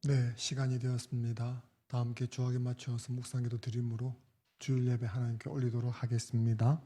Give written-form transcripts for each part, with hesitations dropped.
네, 시간이 되었습니다. 다 함께 주학에 맞춰서 묵상기도 드림으로 주일 예배 하나님께 올리도록 하겠습니다.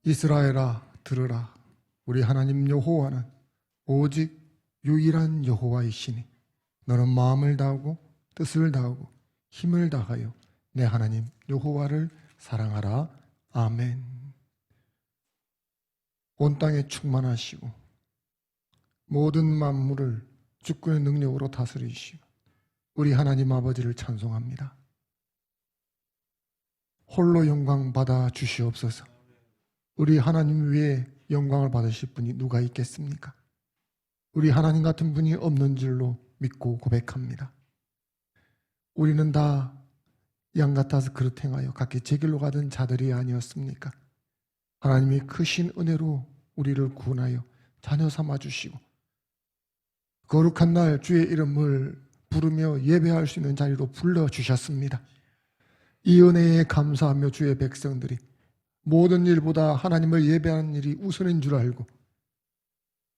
이스라엘아 들으라. 우리 하나님 여호와는 오직 유일한 여호와이시니 너는 마음을 다하고 뜻을 다하고 힘을 다하여 내 하나님 여호와를 사랑하라. 아멘. 온 땅에 충만하시고 모든 만물을 주권의 능력으로 다스리시고 우리 하나님 아버지를 찬송합니다. 홀로 영광 받아 주시옵소서. 우리 하나님 외에 영광을 받으실 분이 누가 있겠습니까? 우리 하나님 같은 분이 없는 줄로 믿고 고백합니다. 우리는 다 양 같아서 그릇 행하여 각기 제 길로 가던 자들이 아니었습니까? 하나님이 크신 은혜로 우리를 구원하여 자녀 삼아주시고 거룩한 날 주의 이름을 부르며 예배할 수 있는 자리로 불러주셨습니다. 이 은혜에 감사하며 주의 백성들이 모든 일보다 하나님을 예배하는 일이 우선인 줄 알고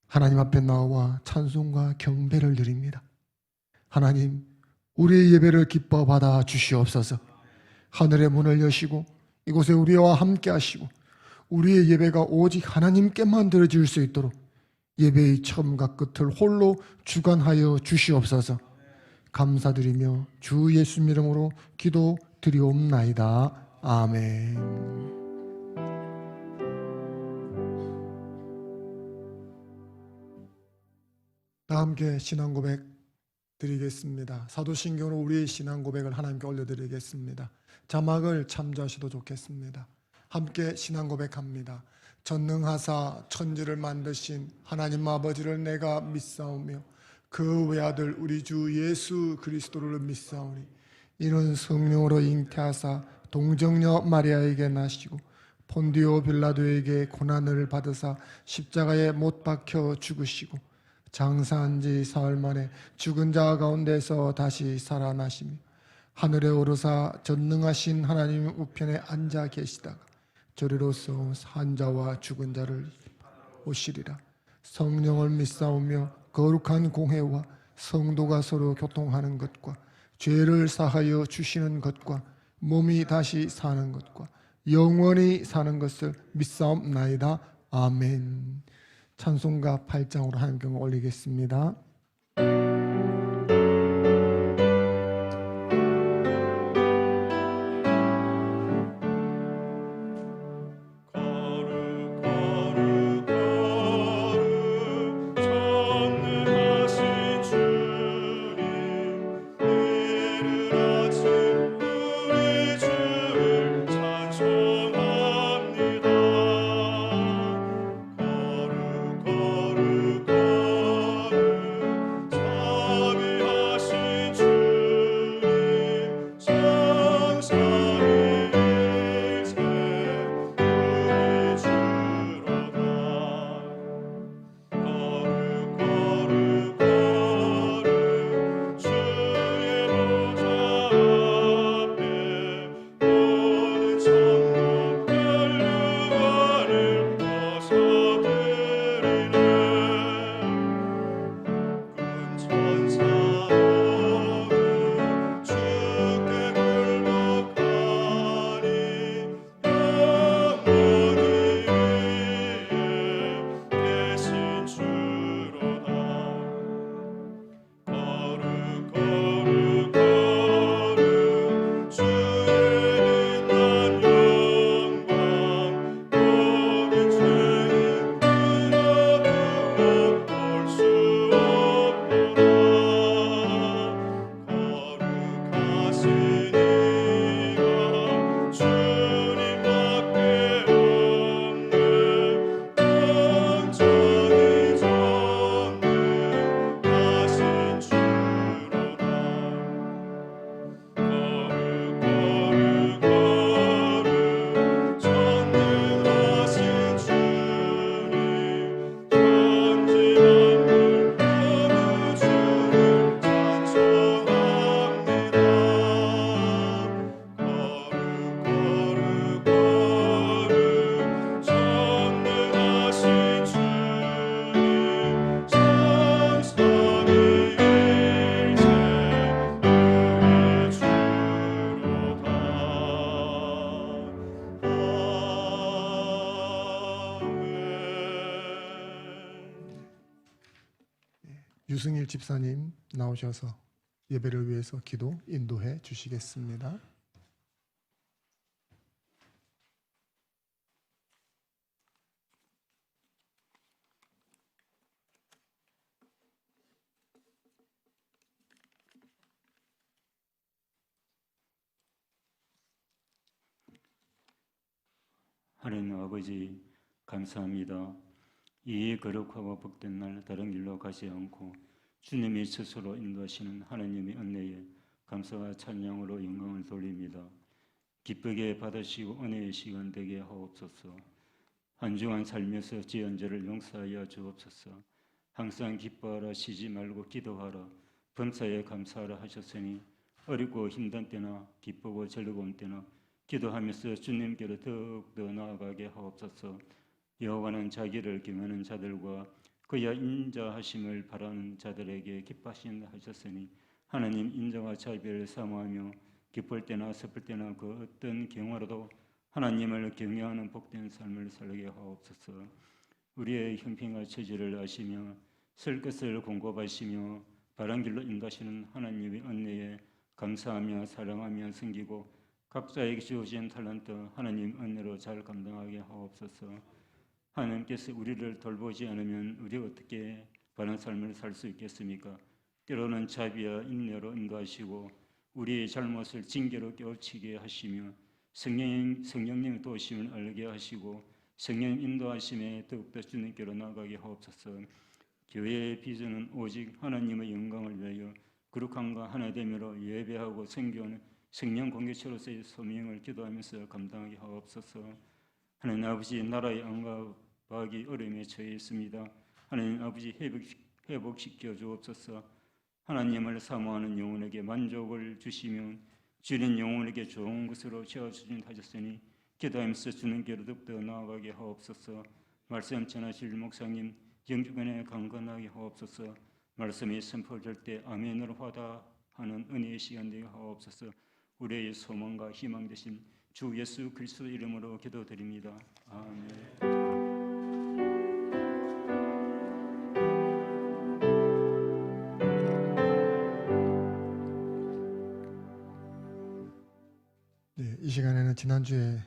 하나님 앞에 나와 찬송과 경배를 드립니다. 하나님, 우리의 예배를 기뻐 받아 주시옵소서. 하늘의 문을 여시고 이곳에 우리와 함께 하시고 우리의 예배가 오직 하나님께만 드려질 수 있도록 예배의 처음과 끝을 홀로 주관하여 주시옵소서. 감사드리며 주 예수 이름으로 기도 드리옵나이다. 아멘. 다 함께 신앙 고백 드리겠습니다. 사도신경으로 우리의 신앙 고백을 하나님께 올려드리겠습니다. 자막을 참조하셔도 좋겠습니다. 함께 신앙 고백합니다. 전능하사 천지를 만드신 하나님 아버지를 내가 믿사오며 그 외아들 우리 주 예수 그리스도를 믿사오니 이는 성령으로 잉태하사 동정녀 마리아에게 나시고 폰디오 빌라도에게 고난을 받으사 십자가에 못 박혀 죽으시고 장사한 지 사흘 만에 죽은 자 가운데서 다시 살아나시며 하늘에 오르사 전능하신 하나님 우편에 앉아 계시다가 저리로서 산 자와 죽은 자를 오시리라. 성령을 믿사오며 거룩한 공회와 성도가 서로 교통하는 것과 죄를 사하여 주시는 것과 몸이 다시 사는 것과 영원히 사는 것을 믿사옵나이다. 아멘. 찬송가 8장으로 하나님께 올리겠습니다. 유승일 집사님 나오셔서 예배를 위해서 기도 인도해 주시겠습니다. 하나님 아버지 감사합니다. 이 거룩하고 복된 날 다른 길로 가지 않고 주님이 스스로 인도하시는 하나님의 은혜에 감사와 찬양으로 영광을 돌립니다. 기쁘게 받으시고 은혜의 시간 되게 하옵소서. 한 주간 살면서 지은 죄를 용서하여 주옵소서. 항상 기뻐하라, 쉬지 말고 기도하라, 범사에 감사하라 하셨으니 어렵고 힘든 때나 기쁘고 즐거운 때나 기도하면서 주님께로 더욱더 나아가게 하옵소서. 여호와는 자기를 경외하는 자들과 그의 인자하심을 바라는 자들에게 기뻐하신다 하셨으니 하나님 인자와 자비를 사모하며 기쁠 때나 슬플 때나 그 어떤 경우라도 하나님을 경외하는 복된 삶을 살게 하옵소서. 우리의 형편과 처지를 아시며 설 것을 공급하시며 바른 길로 인도하시는 하나님의 은혜에 감사하며 사랑하며 섬기고 각자에게 주어진 탤런트 하나님 은혜로 잘 감당하게 하옵소서. 하나님께서 우리를 돌보지 않으면 우리 어떻게 바른 삶을 살 수 있겠습니까? 때로는 자비와 인내로 인도하시고 우리의 잘못을 징계로 깨우치게 하시며 성령님의 도우심을 알게 하시고 성령 인도하심에 더욱더 주님께로 나아가게 하옵소서. 교회의 비전은 오직 하나님의 영광을 위하여 거룩함과 하나됨으로 예배하고 섬기는 성령 공개체로서의 소명을 기도하면서 감당하게 하옵소서. 하나님 아버지, 나라의 angab하기 어려움에 처해 있습니다. 하나님 아버지, 회복시켜 주옵소서. 하나님을 사모하는 영혼에게 만족을 주시며 주는 영혼에게 좋은 것으로 채워주신 하셨으니 기도하면서 주님께로 더욱더 나아가게 하옵소서. 말씀 전하실 목사님 영주간에 강건하게 하옵소서. 말씀이 선포될 때 아멘으로 화답하는 은혜의 시간 되게 하옵소서. 우리의 소망과 희망 되신 주 예수 그리스도 이름으로 기도드립니다. 아멘. 네, 이 시간에는 지난주에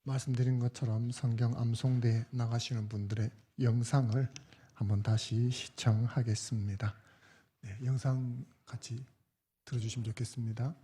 말씀드린 것처럼 성경 암송대 나가시는 분들의 영상을 한번 다시 시청하겠습니다. 네, 영상 같이 들어주시면 좋겠습니다.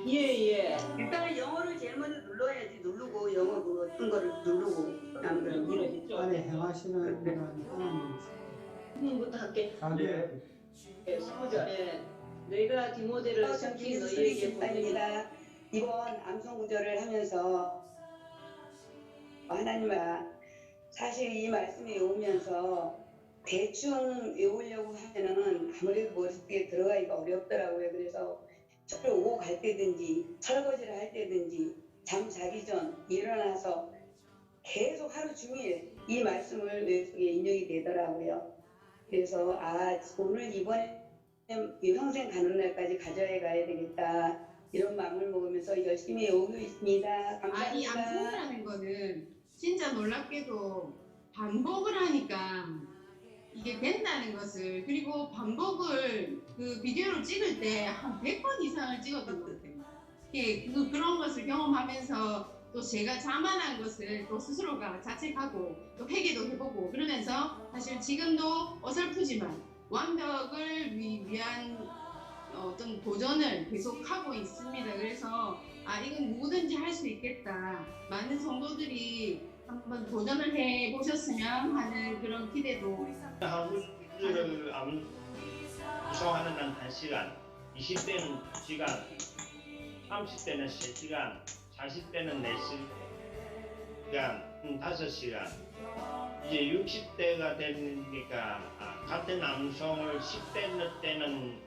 예. 일단은 영어를 제일 먼저 눌러야지. 누르고 영어로 어떤 거를 누르고 안 그러면 이러겠죠. 안에 행하시는 분은 하나님이세요. 부터 할게. 네. 19절에 너희가 디모데를 성히 너희에게 보내니라. 이번 암송 구절을 하면서 하나님아, 사실 이 말씀이 오면서 대충 외우려고 하면은 아무래도 머릿속에 들어가기가 어렵더라고요. 그래서 철을 오고 갈 때든지 설거지를 할 때든지 잠 자기 전 일어나서 계속 하루 종일 이 말씀을 머릿속에 인용이 되더라고요. 그래서 오늘 이번에 평생 가는 날까지 가져야 가야 되겠다, 이런 마음을 먹으면서 열심히 외우고 있습니다. 감사합니다. 이 암송이라는 거는 진짜 놀랍게도 반복을 하니까 이게 된다는 것을, 그리고 반복을 그 비디오를 찍을 때 한 100번 이상을 찍었던 것 같아요. 그런 것을 경험하면서 또 제가 자만한 것을 또 스스로가 자책하고 또 회개도 해보고 그러면서 사실 지금도 어설프지만 완벽을 위한 어떤 도전을 계속하고 있습니다. 그래서 이건 누구든지 할 수 있겠다, 많은 성도들이 한번 도전을 해보셨으면 하는 그런 기대도. 한국어를 암송하는 한 1시간, 20대는 2시간, 30대는 3시간, 40대는 4시간, 5시간. 이제 60대가 되니까 같은 암송을 10대 때는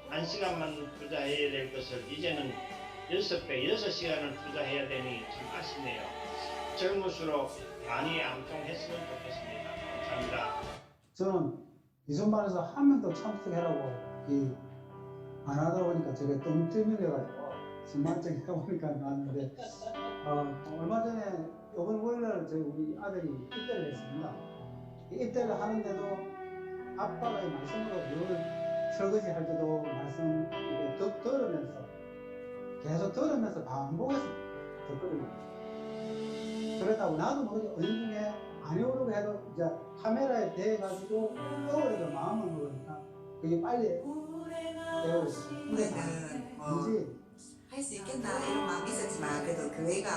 1시간만 투자해야 될 것을 이제는 6배, 6시간을 투자해야 되니 참 아쉽네요. 젊을수록 많이 암송했으면 좋겠습니다. 감사합니다. 저는 이 선반에서 한 번 더 참석해라고 안 하다 보니까 저게 뜸뜨밀려가지고 순만증이 보니까 나왔는데 얼마 전에 이번 월요일 저희 우리 아들이 입대를 했습니다. 입대를 하는데도 아빠의 말씀으로 늘 설거지 할 때도 말씀 이렇게 들으면서 계속 들으면서 반복해서 듣거든요. 그러다고 나도 모르게 어느 중에 안 해오려고 해도 이제 카메라에 대해가지고 떠오르게 마음을 먹으니까 그게 빨리 배워졌어요. 근데 왠지 할 수 있겠나 이런 마음이 있었지만 그래도 교회가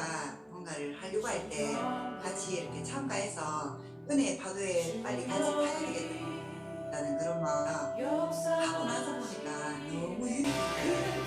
뭔가를 하려고 할 때 같이 이렇게 참가해서 은혜의 파도에 빨리 같이 타야 되겠다는 그런 마음 하고 나서 보니까 너무 유익해요.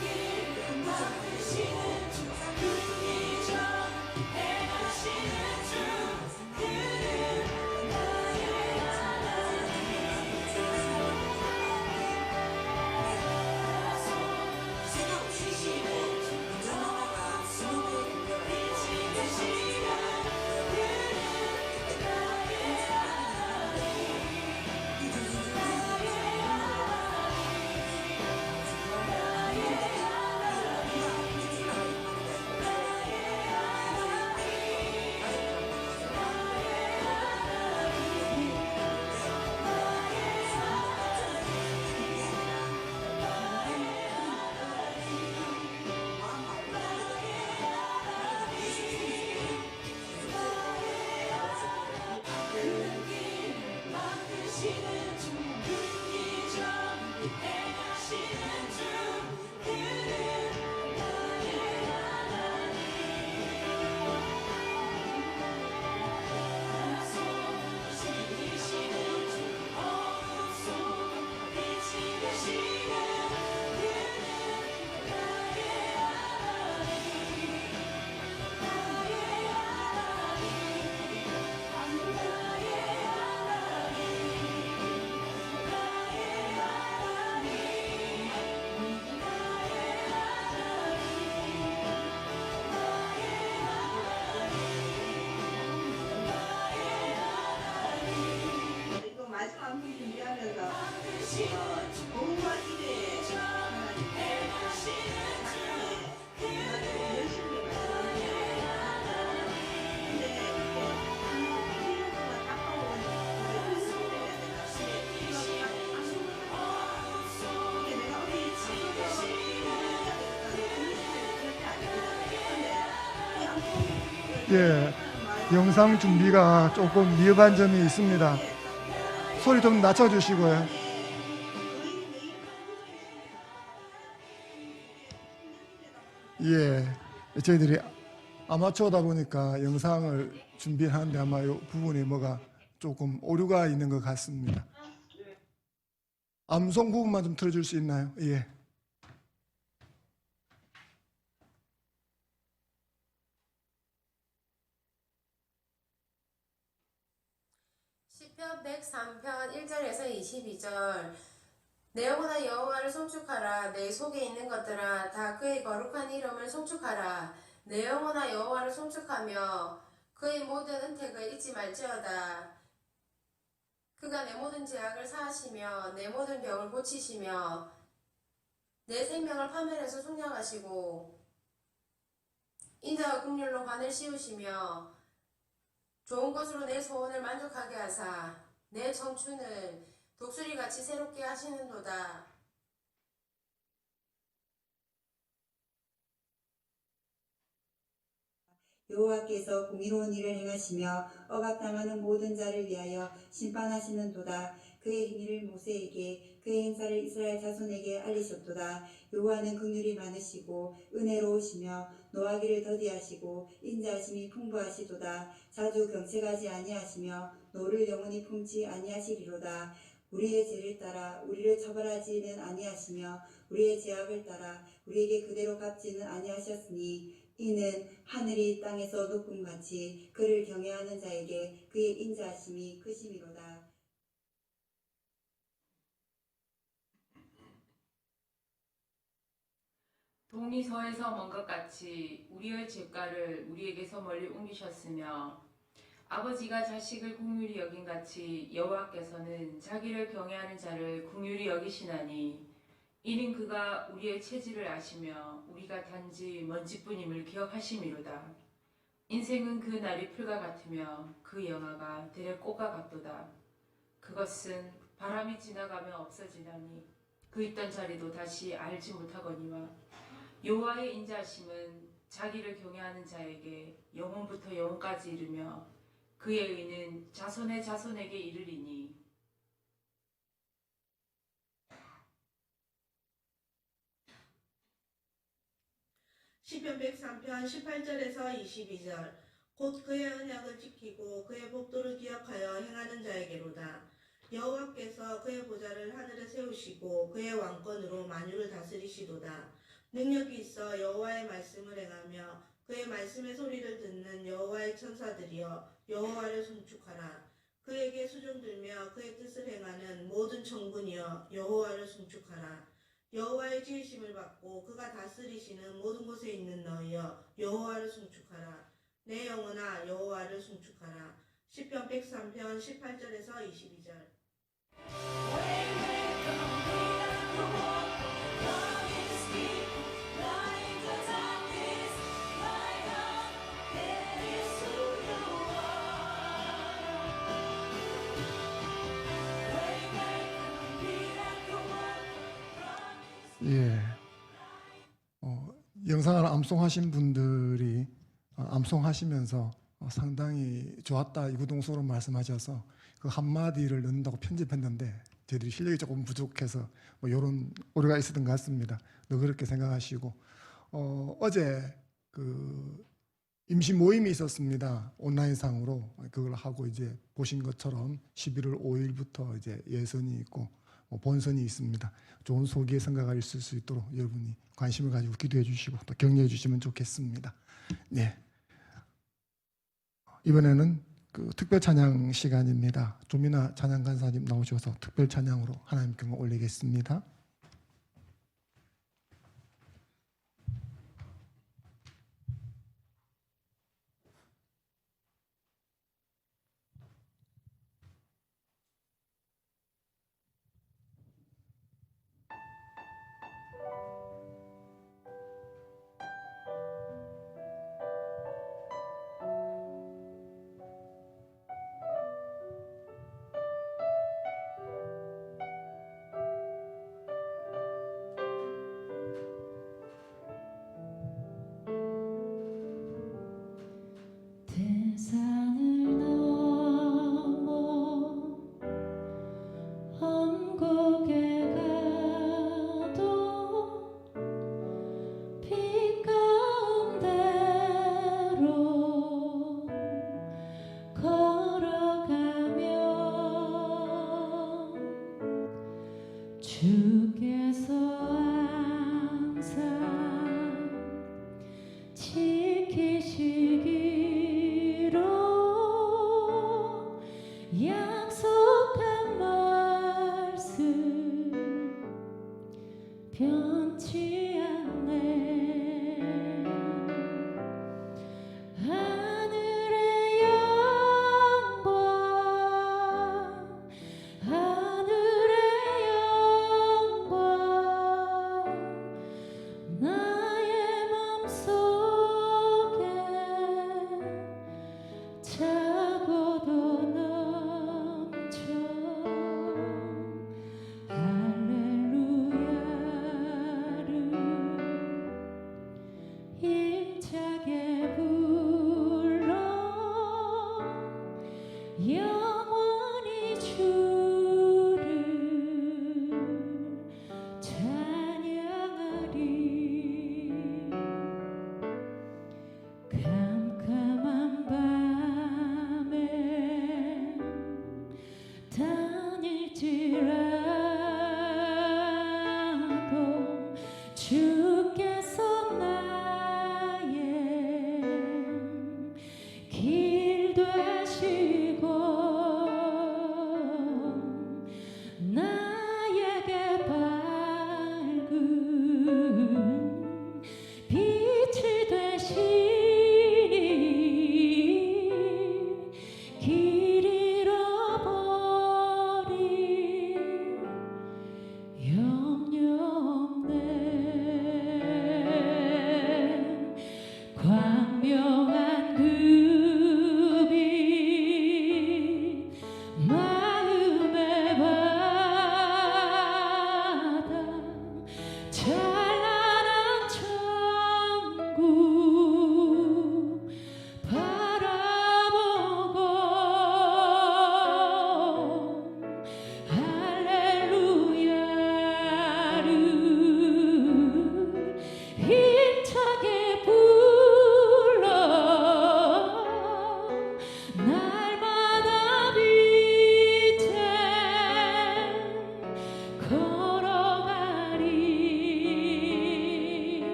이거 마지막 분 준비하면서 공부와 기대 열심히 예, 영상 준비가 조금 미흡한 점이 있습니다. 소리 좀 낮춰주시고요. 예, 저희들이 아마추어다 보니까 영상을 준비하는데 아마 이 부분이 뭐가 조금 오류가 있는 것 같습니다. 암송 부분만 좀 틀어줄 수 있나요? 예. 시편 103편 1절에서 22절 내 영혼아 여호와를 송축하라. 내 속에 있는 것들아 다 그의 거룩한 이름을 송축하라. 내 영혼아 여호와를 송축하며 그의 모든 은택을 잊지 말지어다. 그가 내 모든 죄악을 사하시며 내 모든 병을 고치시며 내 생명을 파멸해서 속량하시고 인자와 긍휼로 관을 씌우시며 좋은 것으로 내 소원을 만족하게 하사 내 청춘을 독수리같이 새롭게 하시는도다. 여호와께서 공의로운 일을 행하시며 억압당하는 모든 자를 위하여 심판하시는도다. 그의 행위를 모세에게 그의 행사를 이스라엘 자손에게 알리셨도다. 여호와는 긍휼이 많으시고 은혜로우시며 노하기를 더디하시고 인자하심이 풍부하시도다. 자주 경책하지 아니하시며 노를 영원히 품지 아니하시리로다. 우리의 죄를 따라 우리를 처벌하지는 아니하시며 우리의 죄악을 따라 우리에게 그대로 갚지는 아니하셨으니 이는 하늘이 땅에서 높음같이 그를 경외하는 자에게 그의 인자하심이 크심이로다. 동이 서에서 먼 것 같이 우리의 죄가를 우리에게서 멀리 옮기셨으며 아버지가 자식을 긍휼히 여긴같이 여호와께서는 자기를 경외하는 자를 긍휼히 여기시나니 이는 그가 우리의 체질을 아시며 우리가 단지 먼지뿐임을 기억하심이로다. 인생은 그 날이 풀과 같으며 그 영화가 들의 꽃과 같도다. 그것은 바람이 지나가며 없어지나니 그 있던 자리도 다시 알지 못하거니와 여호와의 인자하심은 자기를 경외하는 자에게 영혼부터 영혼까지 이르며 그의 의는 자손의 자손에게 이르리니 시편 103편 18절에서 22절 곧 그의 언약을 지키고 그의 법도를 기억하여 행하는 자에게로다. 여호와께서 그의 보좌를 하늘에 세우시고 그의 왕권으로 만유를 다스리시도다. 능력이 있어 여호와의 말씀을 행하며 그의 말씀의 소리를 듣는 여호와의 천사들이여 여호와를 송축하라. 그에게 수종들며 그의 뜻을 행하는 모든 천군이여 여호와를 송축하라. 여호와의 지으심을 받고 그가 다스리시는 모든 곳에 있는 너희여 여호와를 송축하라. 내 영혼아 여호와를 송축하라. 시편 103편 18절에서 22절. 예, 영상을 암송하신 분들이 암송하시면서 상당히 좋았다 이구동성으로 말씀하셔서 그 한마디를 넣는다고 편집했는데 저희들이 실력이 조금 부족해서 뭐 이런 오류가 있었던 것 같습니다. 너 그렇게 생각하시고 어제 그 임시 모임이 있었습니다. 온라인상으로 그걸 하고 이제 보신 것처럼 11월 5일부터 이제 예선이 있고 본선이 있습니다. 좋은 소기의 선거가 있을 수 있도록 여러분이 관심을 가지고 기도해 주시고 또 격려해 주시면 좋겠습니다. 네. 이번에는 그 특별 찬양 시간입니다. 조민아 찬양 간사님 나오셔서 특별 찬양으로 하나님께 올리겠습니다.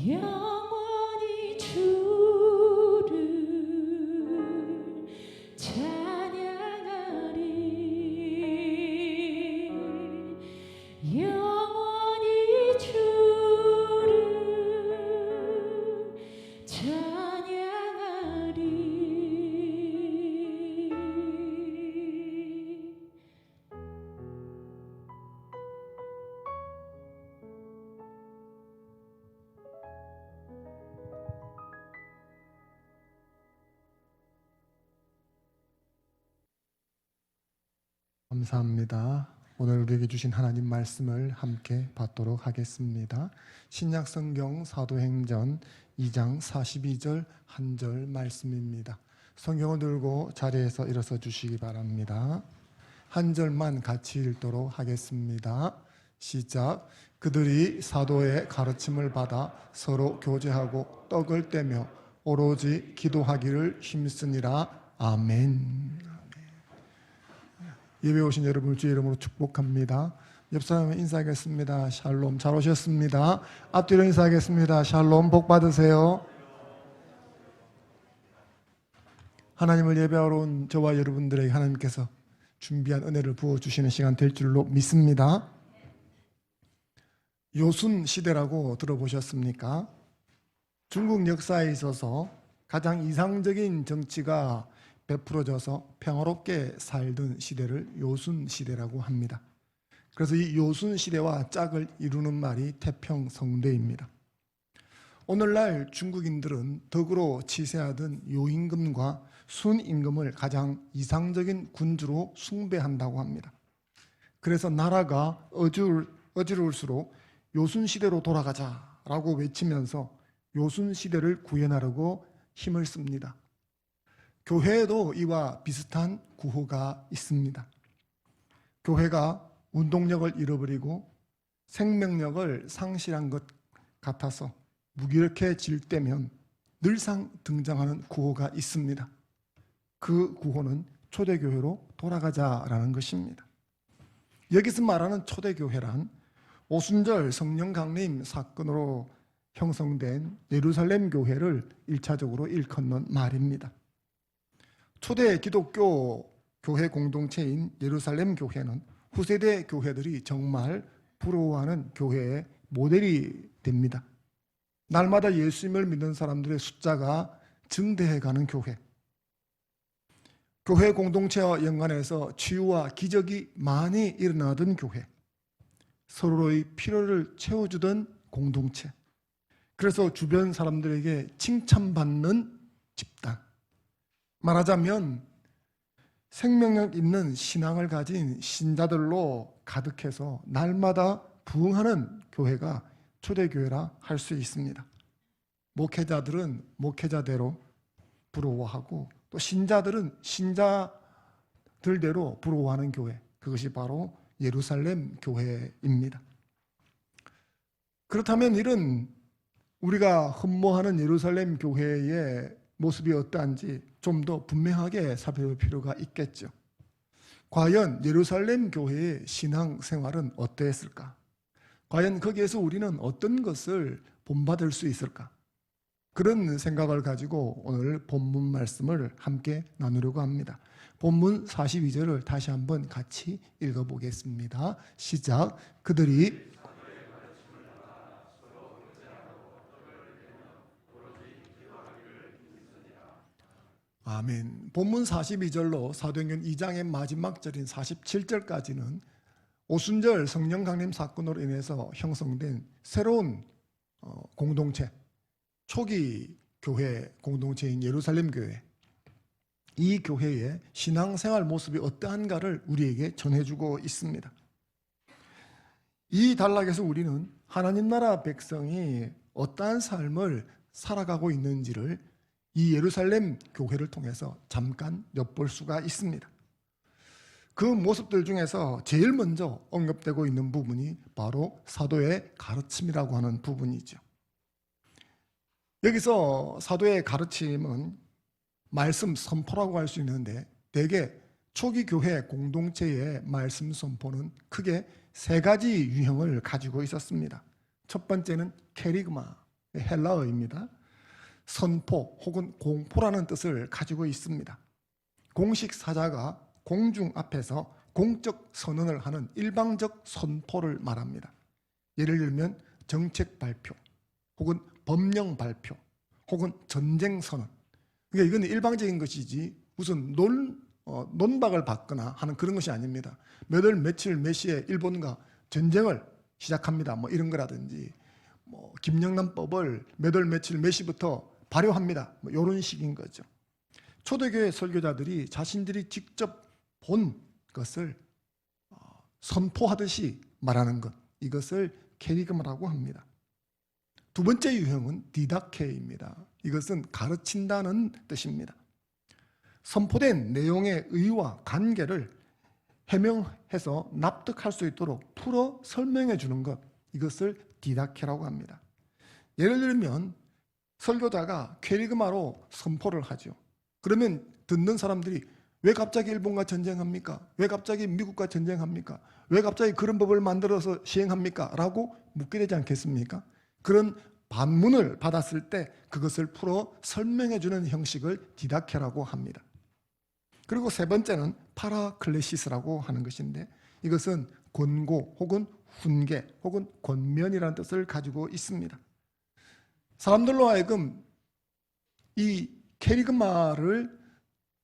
영원히 주를 찬양하리 영원히 주를 찬양하리 감사합니다. 오늘 우리에게 주신 하나님 말씀을 함께 받도록 하겠습니다. 신약성경 사도행전 2장 42절 한 절 말씀입니다. 성경을 들고 자리에서 일어서 주시기 바랍니다. 한 절만 같이 읽도록 하겠습니다. 시작. 그들이 사도의 가르침을 받아 서로 교제하고 떡을 떼며 오로지 기도하기를 힘쓰니라. 아멘. 예배 오신 여러분을 주의 이름으로 축복합니다. 옆 사람은 인사하겠습니다. 샬롬. 잘 오셨습니다. 앞뒤로 인사하겠습니다. 샬롬. 복 받으세요. 하나님을 예배하러 온 저와 여러분들에게 하나님께서 준비한 은혜를 부어주시는 시간 될 줄로 믿습니다. 요순 시대라고 들어보셨습니까? 중국 역사에 있어서 가장 이상적인 정치가 베풀어져서 평화롭게 살던 시대를 요순 시대라고 합니다. 그래서 이 요순 시대와 짝을 이루는 말이 태평성대입니다. 오늘날 중국인들은 덕으로 치세하던 요임금과 순임금을 가장 이상적인 군주로 숭배한다고 합니다. 그래서 나라가 어지러울수록 요순시대로 돌아가자라고 외치면서 요순시대를 구현하려고 힘을 씁니다. 교회에도 이와 비슷한 구호가 있습니다. 교회가 운동력을 잃어버리고 생명력을 상실한 것 같아서 무기력해질 때면 늘상 등장하는 구호가 있습니다. 그 구호는 초대교회로 돌아가자라는 것입니다. 여기서 말하는 초대교회란 오순절 성령 강림 사건으로 형성된 예루살렘 교회를 1차적으로 일컫는 말입니다. 초대 기독교 교회 공동체인 예루살렘 교회는 후세대 교회들이 정말 부러워하는 교회의 모델이 됩니다. 날마다 예수님을 믿는 사람들의 숫자가 증대해가는 교회. 교회 공동체와 연관해서 치유와 기적이 많이 일어나던 교회. 서로의 필요를 채워주던 공동체. 그래서 주변 사람들에게 칭찬받는 집단. 말하자면 생명력 있는 신앙을 가진 신자들로 가득해서 날마다 부흥하는 교회가 초대교회라 할 수 있습니다. 목회자들은 목회자대로 부러워하고 또 신자들은 신자들대로 부러워하는 교회, 그것이 바로 예루살렘 교회입니다. 그렇다면 이런 우리가 흠모하는 예루살렘 교회의 모습이 어떠한지 좀 더 분명하게 살펴볼 필요가 있겠죠. 과연 예루살렘 교회의 신앙생활은 어떠했을까? 과연 거기에서 우리는 어떤 것을 본받을 수 있을까? 그런 생각을 가지고 오늘 본문 말씀을 함께 나누려고 합니다. 본문 42절을 다시 한번 같이 읽어보겠습니다. 시작. 그들이 아멘. 본문 42절로 사도행전 2장의 마지막 절인 47절까지는 오순절 성령 강림 사건으로 인해서 형성된 새로운 공동체, 초기 교회 공동체인 예루살렘 교회, 이 교회의 신앙생활 모습이 어떠한가를 우리에게 전해주고 있습니다. 이 단락에서 우리는 하나님 나라 백성이 어떠한 삶을 살아가고 있는지를 이 예루살렘 교회를 통해서 잠깐 엿볼 수가 있습니다. 그 모습들 중에서 제일 먼저 언급되고 있는 부분이 바로 사도의 가르침이라고 하는 부분이죠. 여기서 사도의 가르침은 말씀 선포라고 할 수 있는데 대개 초기 교회 공동체의 말씀 선포는 크게 세 가지 유형을 가지고 있었습니다. 첫 번째는 캐리그마, 헬라어입니다. 선포 혹은 공포라는 뜻을 가지고 있습니다. 공식 사자가 공중 앞에서 공적 선언을 하는 일방적 선포를 말합니다. 예를 들면 정책 발표 혹은 법령 발표 혹은 전쟁 선언. 그러니까 이건 일방적인 것이지 무슨 논박을 받거나 하는 그런 것이 아닙니다. 몇 월 며칠 몇 시에 일본과 전쟁을 시작합니다. 뭐 이런 거라든지 뭐 김영란법을 몇 월 며칠 몇 시부터 발효합니다. 뭐 이런 식인 거죠. 초대교회 설교자들이 자신들이 직접 본 것을 선포하듯이 말하는 것, 이것을 캐리그마라고 합니다. 두 번째 유형은 디다케입니다. 이것은 가르친다는 뜻입니다. 선포된 내용의 의의와 관계를 해명해서 납득할 수 있도록 풀어 설명해 주는 것, 이것을 디다케라고 합니다. 예를 들면 설교자가 캐리그마로 선포를 하죠. 그러면 듣는 사람들이 왜 갑자기 일본과 전쟁합니까? 왜 갑자기 미국과 전쟁합니까? 왜 갑자기 그런 법을 만들어서 시행합니까? 라고 묻게 되지 않겠습니까? 그런 반문을 받았을 때 그것을 풀어 설명해 주는 형식을 디다케라고 합니다. 그리고 세 번째는 파라클레시스라고 하는 것인데 이것은 권고 혹은 훈계 혹은 권면이라는 뜻을 가지고 있습니다. 사람들로 하여금 이 캐리그마를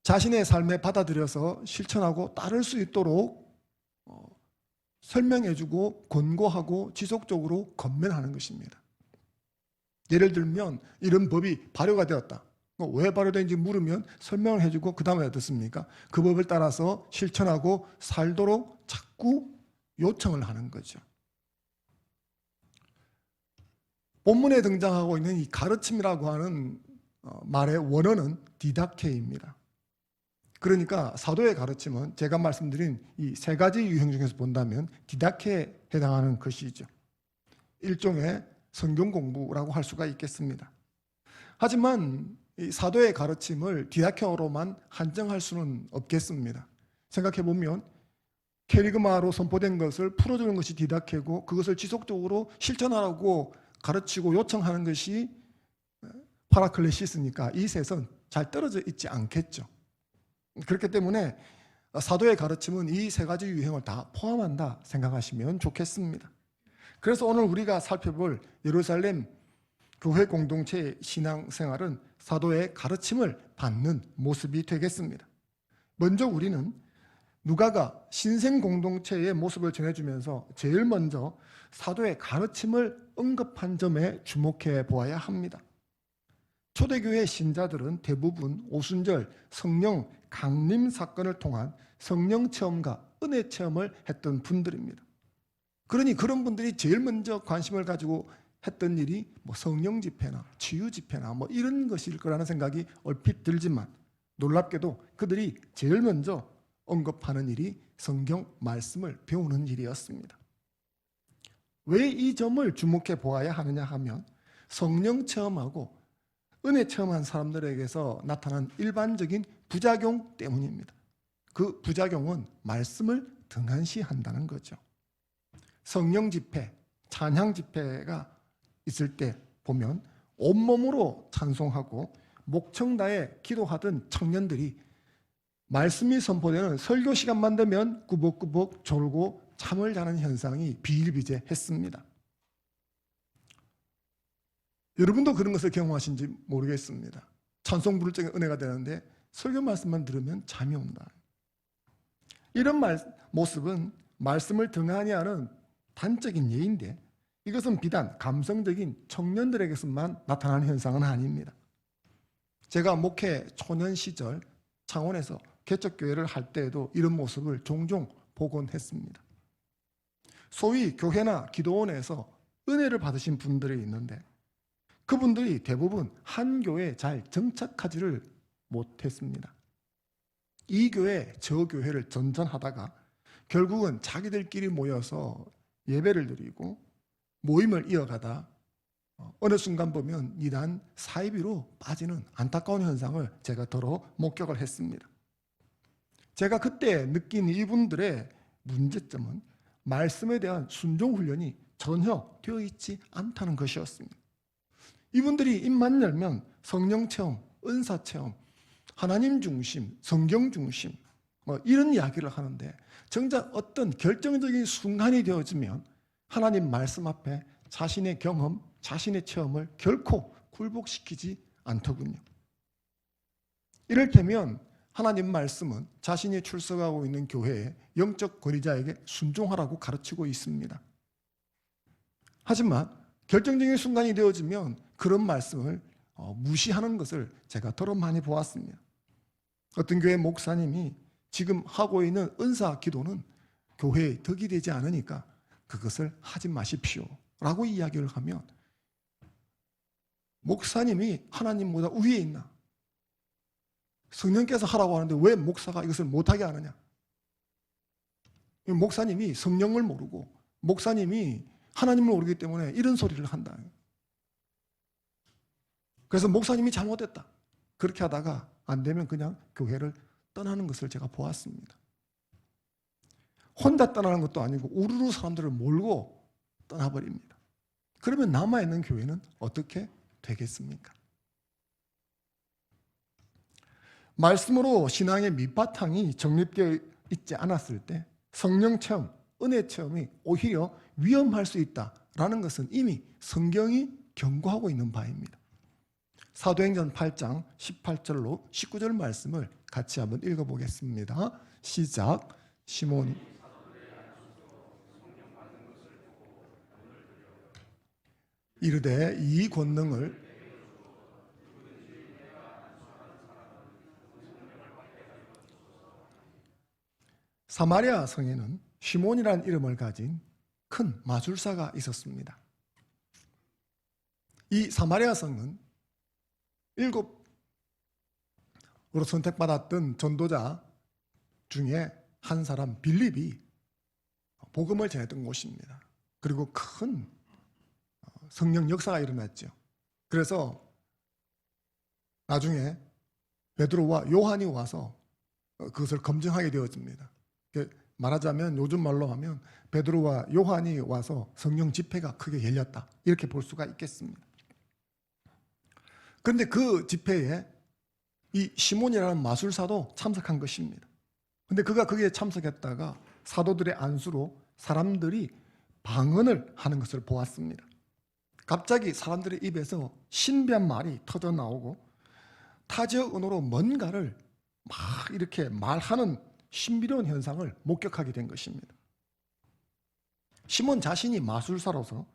자신의 삶에 받아들여서 실천하고 따를 수 있도록 설명해주고 권고하고 지속적으로 권면하는 것입니다. 예를 들면 이런 법이 발효가 되었다. 왜 발효되는지 물으면 설명을 해주고 그 다음에 어떻습니까? 그 법을 따라서 실천하고 살도록 자꾸 요청을 하는 거죠. 본문에 등장하고 있는 이 가르침이라고 하는 말의 원어는 디다케입니다. 그러니까 사도의 가르침은 제가 말씀드린 이 세 가지 유형 중에서 본다면 디다케에 해당하는 것이죠. 일종의 성경 공부라고 할 수가 있겠습니다. 하지만 이 사도의 가르침을 디다케어로만 한정할 수는 없겠습니다. 생각해 보면 캐리그마로 선포된 것을 풀어주는 것이 디다케고 그것을 지속적으로 실천하라고 가르치고 요청하는 것이 파라클레시스니까 이 셋은 잘 떨어져 있지 않겠죠. 그렇기 때문에 사도의 가르침은 이 세 가지 유형을 다 포함한다 생각하시면 좋겠습니다. 그래서 오늘 우리가 살펴볼 예루살렘 교회 공동체의 신앙생활은 사도의 가르침을 받는 모습이 되겠습니다. 먼저 우리는 누가가 신생 공동체의 모습을 전해주면서 제일 먼저 사도의 가르침을 언급한 점에 주목해 보아야 합니다. 초대교회 신자들은 대부분 오순절 성령 강림 사건을 통한 성령 체험과 은혜 체험을 했던 분들입니다. 그러니 그런 분들이 제일 먼저 관심을 가지고 했던 일이 뭐 성령 집회나 치유 집회나 뭐 이런 것일 거라는 생각이 얼핏 들지만 놀랍게도 그들이 제일 먼저 언급하는 일이 성경 말씀을 배우는 일이었습니다. 왜 이 점을 주목해 보아야 하느냐 하면 성령 체험하고 은혜 체험한 사람들에게서 나타난 일반적인 부작용 때문입니다. 그 부작용은 말씀을 등한시한다는 거죠. 성령 집회, 찬양 집회가 있을 때 보면 온몸으로 찬송하고 목청 다해 기도하던 청년들이 말씀이 선포되는 설교 시간만 되면 꾸벅꾸벅 졸고 잠을 자는 현상이 비일비재했습니다. 여러분도 그런 것을 경험하신지 모르겠습니다. 찬송 부를 적에 은혜가 되는데 설교 말씀만 들으면 잠이 온다. 이런 모습은 말씀을 등한히 하는 단적인 예인데 이것은 비단 감성적인 청년들에게서만 나타나는 현상은 아닙니다. 제가 목회 초년 시절 창원에서 개척교회를 할 때에도 이런 모습을 종종 보곤 했습니다. 소위 교회나 기도원에서 은혜를 받으신 분들이 있는데 그분들이 대부분 한 교회에 잘 정착하지를 못했습니다. 이 교회, 저 교회를 전전하다가 결국은 자기들끼리 모여서 예배를 드리고 모임을 이어가다 어느 순간 보면 이단 사이비로 빠지는 안타까운 현상을 제가 더러 목격을 했습니다. 제가 그때 느낀 이분들의 문제점은 말씀에 대한 순종 훈련이 전혀 되어 있지 않다는 것이었습니다. 이분들이 입만 열면 성령 체험, 은사 체험, 하나님 중심, 성경 중심 뭐 이런 이야기를 하는데 정작 어떤 결정적인 순간이 되어지면 하나님 말씀 앞에 자신의 경험, 자신의 체험을 결코 굴복시키지 않더군요. 이를테면 하나님 말씀은 자신이 출석하고 있는 교회의 영적 권위자에게 순종하라고 가르치고 있습니다. 하지만 결정적인 순간이 되어지면 그런 말씀을 무시하는 것을 제가 더러 많이 보았습니다. 어떤 교회 목사님이 지금 하고 있는 은사 기도는 교회의 덕이 되지 않으니까 그것을 하지 마십시오 라고 이야기를 하면 목사님이 하나님보다 위에 있나? 성령께서 하라고 하는데 왜 목사가 이것을 못하게 하느냐? 목사님이 성령을 모르고 목사님이 하나님을 모르기 때문에 이런 소리를 한다. 그래서 목사님이 잘못했다. 그렇게 하다가 안 되면 그냥 교회를 떠나는 것을 제가 보았습니다. 혼자 떠나는 것도 아니고 우르르 사람들을 몰고 떠나버립니다. 그러면 남아있는 교회는 어떻게 되겠습니까? 말씀으로 신앙의 밑바탕이 정립되어 있지 않았을 때 성령 체험, 은혜 체험이 오히려 위험할 수 있다라는 것은 이미 성경이 경고하고 있는 바입니다. 사도행전 8장 18절로 19절 말씀을 같이 한번 읽어보겠습니다. 시작. 시몬이 이르되 이 권능을 사마리아 성에는 시몬이라는 이름을 가진 큰 마술사가 있었습니다. 이 사마리아 성은 7으로 선택받았던 전도자 중에 한 사람 빌립이 복음을 전했던 곳입니다. 그리고 큰 성령 역사가 일어났죠. 그래서 나중에 베드로와 요한이 와서 그것을 검증하게 되어집니다. 말하자면 요즘 말로 하면 베드로와 요한이 와서 성령 집회가 크게 열렸다. 이렇게 볼 수가 있겠습니다. 그런데 그 집회에 이 시몬이라는 마술사도 참석한 것입니다. 그런데 그가 거기에 참석했다가 사도들의 안수로 사람들이 방언을 하는 것을 보았습니다. 갑자기 사람들의 입에서 신비한 말이 터져 나오고 타지역 언어로 뭔가를 막 이렇게 말하는 신비로운 현상을 목격하게 된 것입니다. 시몬 자신이 마술사로서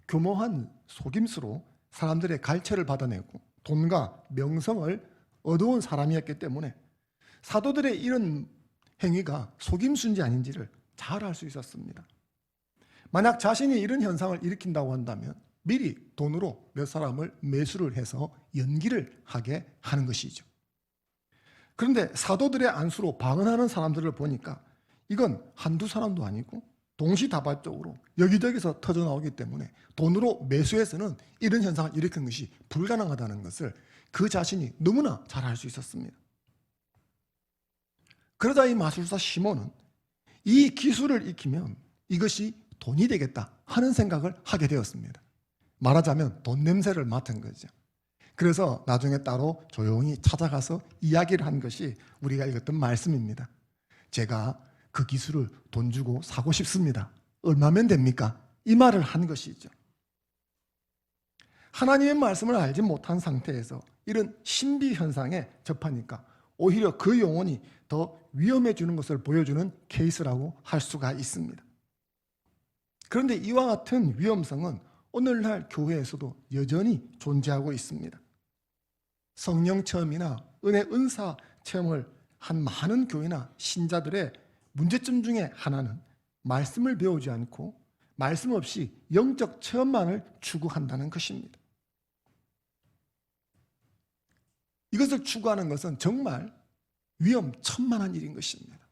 교모한 속임수로 사람들의 갈채를 받아내고 돈과 명성을 얻어온 사람이었기 때문에 사도들의 이런 행위가 속임수인지 아닌지를 잘 알 수 있었습니다. 만약 자신이 이런 현상을 일으킨다고 한다면 미리 돈으로 몇 사람을 매수를 해서 연기를 하게 하는 것이죠. 그런데 사도들의 안수로 방언하는 사람들을 보니까 이건 한두 사람도 아니고 동시다발적으로 여기저기서 터져나오기 때문에 돈으로 매수해서는 이런 현상을 일으키는 것이 불가능하다는 것을 그 자신이 너무나 잘 알 수 있었습니다. 그러자 이 마술사 시몬은 이 기술을 익히면 이것이 돈이 되겠다 하는 생각을 하게 되었습니다. 말하자면 돈 냄새를 맡은 거죠. 그래서 나중에 따로 조용히 찾아가서 이야기를 한 것이 우리가 읽었던 말씀입니다. 제가 그 기술을 돈 주고 사고 싶습니다. 얼마면 됩니까? 이 말을 한 것이죠. 하나님의 말씀을 알지 못한 상태에서 이런 신비 현상에 접하니까 오히려 그 영혼이 더 위험해지는 것을 보여주는 케이스라고 할 수가 있습니다. 그런데 이와 같은 위험성은 오늘날 교회에서도 여전히 존재하고 있습니다. 성령 체험이나 은혜 은사 체험을 한 많은 교회나 신자들의 문제점 중에 하나는 말씀을 배우지 않고 말씀 없이 영적 체험만을 추구한다는 것입니다. 이것을 추구하는 것은 정말 위험천만한 일인 것입니다.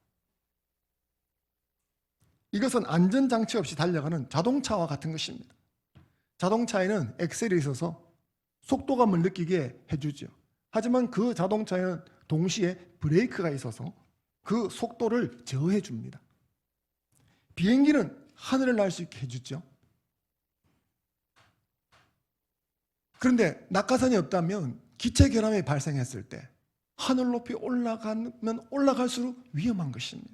이것은 안전장치 없이 달려가는 자동차와 같은 것입니다. 자동차에는 엑셀이 있어서 속도감을 느끼게 해주죠. 하지만 그 자동차에는 동시에 브레이크가 있어서 그 속도를 저해 줍니다. 비행기는 하늘을 날 수 있게 해주죠. 그런데 낙하산이 없다면 기체 결함이 발생했을 때 하늘 높이 올라가면 올라갈수록 위험한 것입니다.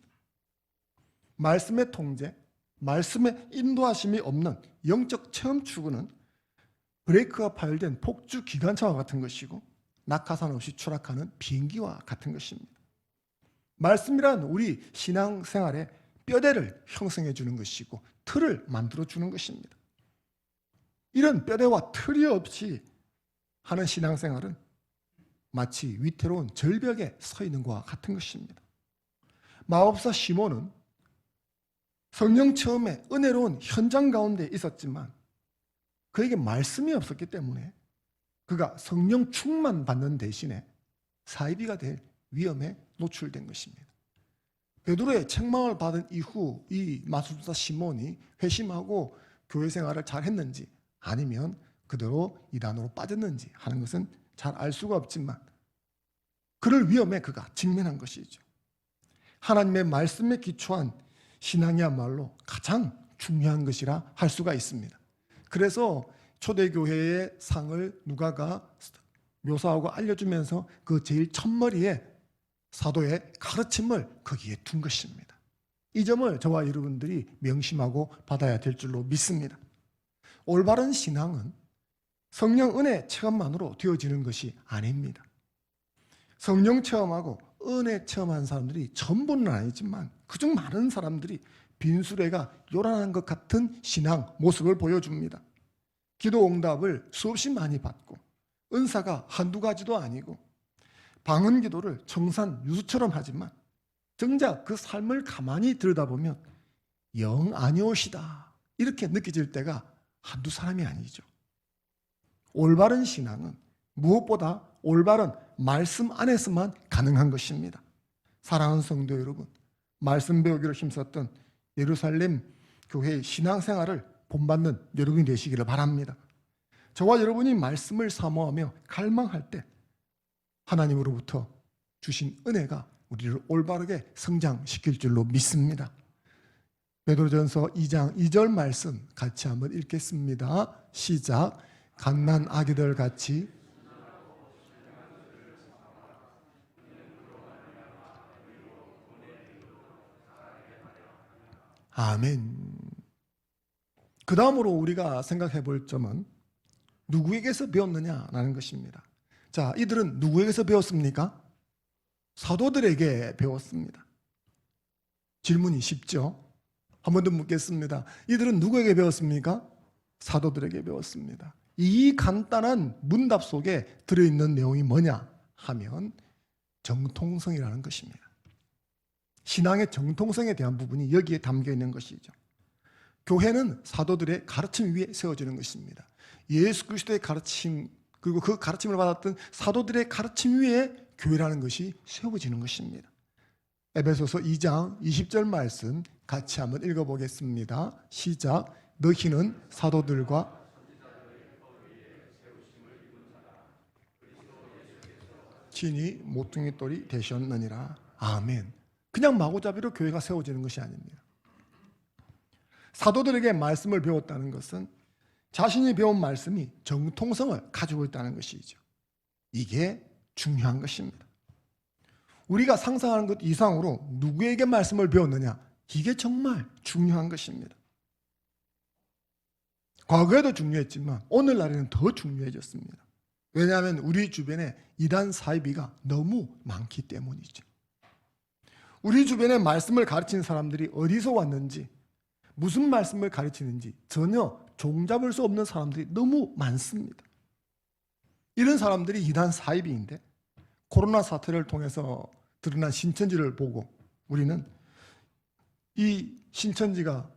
말씀의 통제, 말씀의 인도하심이 없는 영적 체험 추구는 브레이크가 파열된 폭주 기관차와 같은 것이고 낙하산 없이 추락하는 비행기와 같은 것입니다. 말씀이란 우리 신앙생활의 뼈대를 형성해 주는 것이고 틀을 만들어 주는 것입니다. 이런 뼈대와 틀이 없이 하는 신앙생활은 마치 위태로운 절벽에 서 있는 것과 같은 것입니다. 마법사 시몬은 성령 체험에 은혜로운 현장 가운데 있었지만 그에게 말씀이 없었기 때문에 그가 성령 충만 받는 대신에 사이비가 될 위험에 노출된 것입니다. 베드로의 책망을 받은 이후 이 마술사 시몬이 회심하고 교회 생활을 잘 했는지 아니면 그대로 이단으로 빠졌는지 하는 것은 잘 알 수가 없지만 그럴 위험에 그가 직면한 것이죠. 하나님의 말씀에 기초한 신앙이야말로 가장 중요한 것이라 할 수가 있습니다. 그래서 초대교회의 상을 누가가 묘사하고 알려주면서 그 제일 첫머리에 사도의 가르침을 거기에 둔 것입니다. 이 점을 저와 여러분들이 명심하고 받아야 될 줄로 믿습니다. 올바른 신앙은 성령 은혜 체험만으로 되어지는 것이 아닙니다. 성령 체험하고 은혜 체험한 사람들이 전부는 아니지만 그중 많은 사람들이 빈수레가 요란한 것 같은 신앙 모습을 보여줍니다. 기도 응답을 수없이 많이 받고 은사가 한두 가지도 아니고 방언 기도를 청산 유수처럼 하지만 정작 그 삶을 가만히 들여다보면 영 아니오시다 이렇게 느껴질 때가 한두 사람이 아니죠. 올바른 신앙은 무엇보다 올바른 말씀 안에서만 가능한 것입니다. 사랑하는 성도 여러분, 말씀 배우기로 힘썼던 예루살렘 교회의 신앙생활을 본받는 여러분이 되시기를 바랍니다. 저와 여러분이 말씀을 사모하며 갈망할 때 하나님으로부터 주신 은혜가 우리를 올바르게 성장시킬 줄로 믿습니다. 베드로전서 2장 2절 말씀 같이 한번 읽겠습니다. 시작. 갓난 아기들 같이 아멘. 그 다음으로 우리가 생각해 볼 점은 누구에게서 배웠느냐라는 것입니다. 자, 이들은 누구에게서 배웠습니까? 사도들에게 배웠습니다. 질문이 쉽죠? 한 번 더 묻겠습니다. 이들은 누구에게 배웠습니까? 사도들에게 배웠습니다. 이 간단한 문답 속에 들어있는 내용이 뭐냐 하면 정통성이라는 것입니다. 신앙의 정통성에 대한 부분이 여기에 담겨 있는 것이죠. 교회는 사도들의 가르침 위에 세워지는 것입니다. 예수 그리스도의 가르침 그리고 그 가르침을 받았던 사도들의 가르침 위에 교회라는 것이 세워지는 것입니다. 에베소서 2장 20절 말씀 같이 한번 읽어보겠습니다. 시작. 너희는 사도들과 친히 모퉁이 돌이 되셨느니라. 아멘. 그냥 마구잡이로 교회가 세워지는 것이 아닙니다. 사도들에게 말씀을 배웠다는 것은 자신이 배운 말씀이 정통성을 가지고 있다는 것이죠. 이게 중요한 것입니다. 우리가 상상하는 것 이상으로 누구에게 말씀을 배웠느냐, 이게 정말 중요한 것입니다. 과거에도 중요했지만 오늘날에는 더 중요해졌습니다. 왜냐하면 우리 주변에 이단 사이비가 너무 많기 때문이죠. 우리 주변에 말씀을 가르치는 사람들이 어디서 왔는지, 무슨 말씀을 가르치는지 전혀 종잡을 수 없는 사람들이 너무 많습니다. 이런 사람들이 이단 사이비인데 코로나 사태를 통해서 드러난 신천지를 보고 우리는 이 신천지가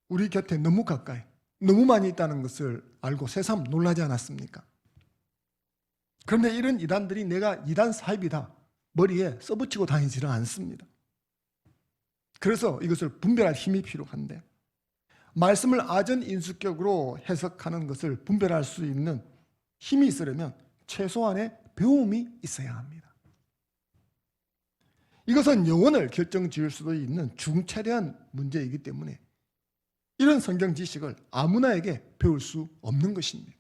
우리 곁에 너무 가까이, 너무 많이 있다는 것을 알고 새삼 놀라지 않았습니까? 그런데 이런 이단들이 내가 이단 사입이다 머리에 써붙이고 다니지는 않습니다. 그래서 이것을 분별할 힘이 필요한데 말씀을 아전인수격으로 해석하는 것을 분별할 수 있는 힘이 있으려면 최소한의 배움이 있어야 합니다. 이것은 영혼을 결정지을 수도 있는 중차대한 문제이기 때문에 이런 성경 지식을 아무나에게 배울 수 없는 것입니다.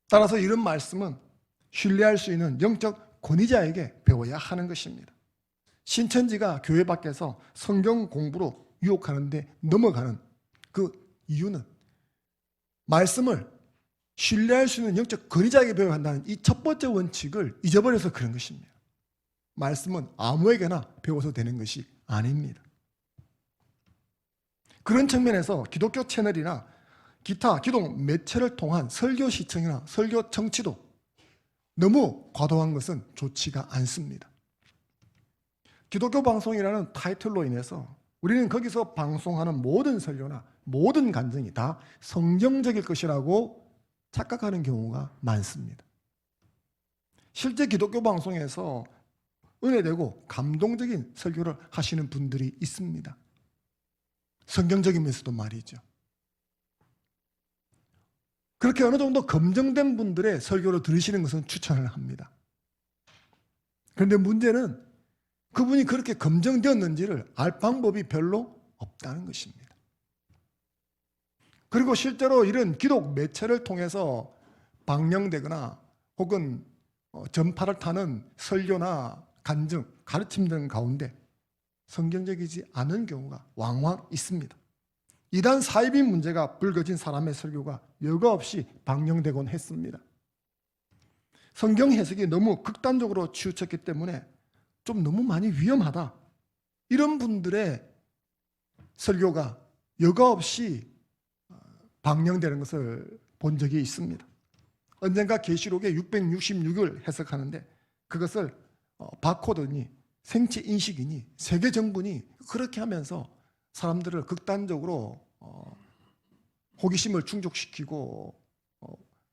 따라서 이런 말씀은 신뢰할 수 있는 영적 권위자에게 배워야 하는 것입니다. 신천지가 교회 밖에서 성경 공부로 유혹하는데 넘어가는 그 이유는 말씀을 신뢰할 수 있는 영적 권위자에게 배워야 한다는 이 첫 번째 원칙을 잊어버려서 그런 것입니다. 말씀은 아무에게나 배워서 되는 것이 아닙니다. 그런 측면에서 기독교 채널이나 기타 기독 매체를 통한 설교 시청이나 설교 청취도 너무 과도한 것은 좋지가 않습니다. 기독교 방송이라는 타이틀로 인해서 우리는 거기서 방송하는 모든 설교나 모든 간증이 다 성경적일 것이라고 착각하는 경우가 많습니다. 실제 기독교 방송에서 은혜되고 감동적인 설교를 하시는 분들이 있습니다. 성경적이면서도 말이죠. 그렇게 어느 정도 검증된 분들의 설교를 들으시는 것은 추천을 합니다. 그런데 문제는 그분이 그렇게 검증되었는지를 알 방법이 별로 없다는 것입니다. 그리고 실제로 이런 기독 매체를 통해서 방영되거나 혹은 전파를 타는 설교나 간증, 가르침 등 가운데 성경적이지 않은 경우가 왕왕 있습니다. 이단 사이비 문제가 불거진 사람의 설교가 여과 없이 방영되곤 했습니다. 성경 해석이 너무 극단적으로 치우쳤기 때문에 좀 너무 많이 위험하다. 이런 분들의 설교가 여과 없이 방영되는 것을 본 적이 있습니다. 언젠가 계시록의 666을 해석하는데 그것을 바코드니 생체 인식이니 세계 정부니 그렇게 하면서 사람들을 극단적으로 호기심을 충족시키고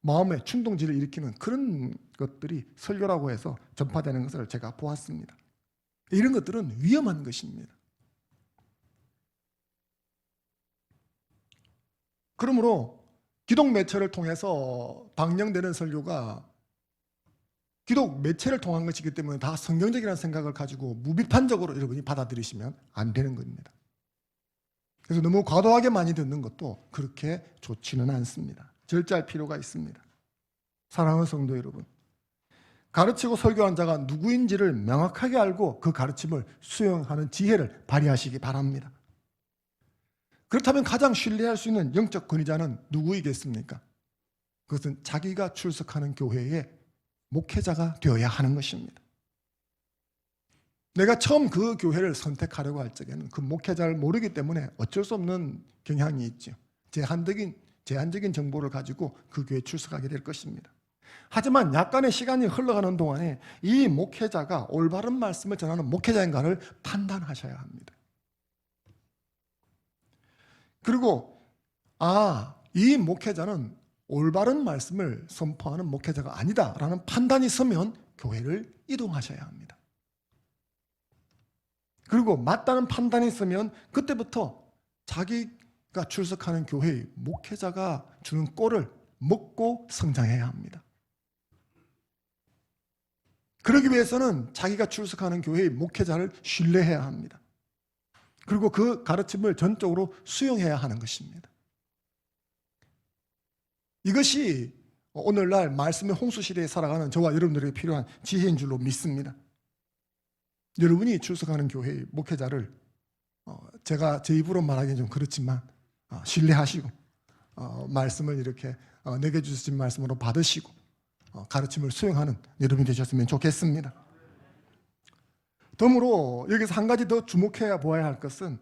마음의 충동질을 일으키는 그런 것들이 설교라고 해서 전파되는 것을 제가 보았습니다. 이런 것들은 위험한 것입니다. 그러므로 기독 매체를 통해서 방영되는 설교가 기독 매체를 통한 것이기 때문에 다 성경적이라는 생각을 가지고 무비판적으로 여러분이 받아들이시면 안 되는 겁니다. 그래서 너무 과도하게 많이 듣는 것도 그렇게 좋지는 않습니다. 절제할 필요가 있습니다. 사랑하는 성도 여러분, 가르치고 설교한 자가 누구인지를 명확하게 알고 그 가르침을 수용하는 지혜를 발휘하시기 바랍니다. 그렇다면 가장 신뢰할 수 있는 영적 권위자는 누구이겠습니까? 그것은 자기가 출석하는 교회의 목회자가 되어야 하는 것입니다. 내가 처음 그 교회를 선택하려고 할 적에는 그 목회자를 모르기 때문에 어쩔 수 없는 경향이 있죠. 제한적인 정보를 가지고 그 교회에 출석하게 될 것입니다. 하지만 약간의 시간이 흘러가는 동안에 이 목회자가 올바른 말씀을 전하는 목회자인가를 판단하셔야 합니다. 그리고 이 목회자는 올바른 말씀을 선포하는 목회자가 아니다라는 판단이 서면 교회를 이동하셔야 합니다. 그리고 맞다는 판단이 있으면 그때부터 자기가 출석하는 교회의 목회자가 주는 꼴을 먹고 성장해야 합니다. 그러기 위해서는 자기가 출석하는 교회의 목회자를 신뢰해야 합니다. 그리고 그 가르침을 전적으로 수용해야 하는 것입니다. 이것이 오늘날 말씀의 홍수 시대에 살아가는 저와 여러분들에게 필요한 지혜인 줄로 믿습니다. 여러분이 출석하는 교회의 목회자를 제가 제 입으로 말하기는 좀 그렇지만 신뢰하시고 말씀을 이렇게 내게 주신 말씀으로 받으시고 가르침을 수용하는 여러분이 되셨으면 좋겠습니다. 덤으로 여기서 한 가지 더 주목해야 보아야 할 것은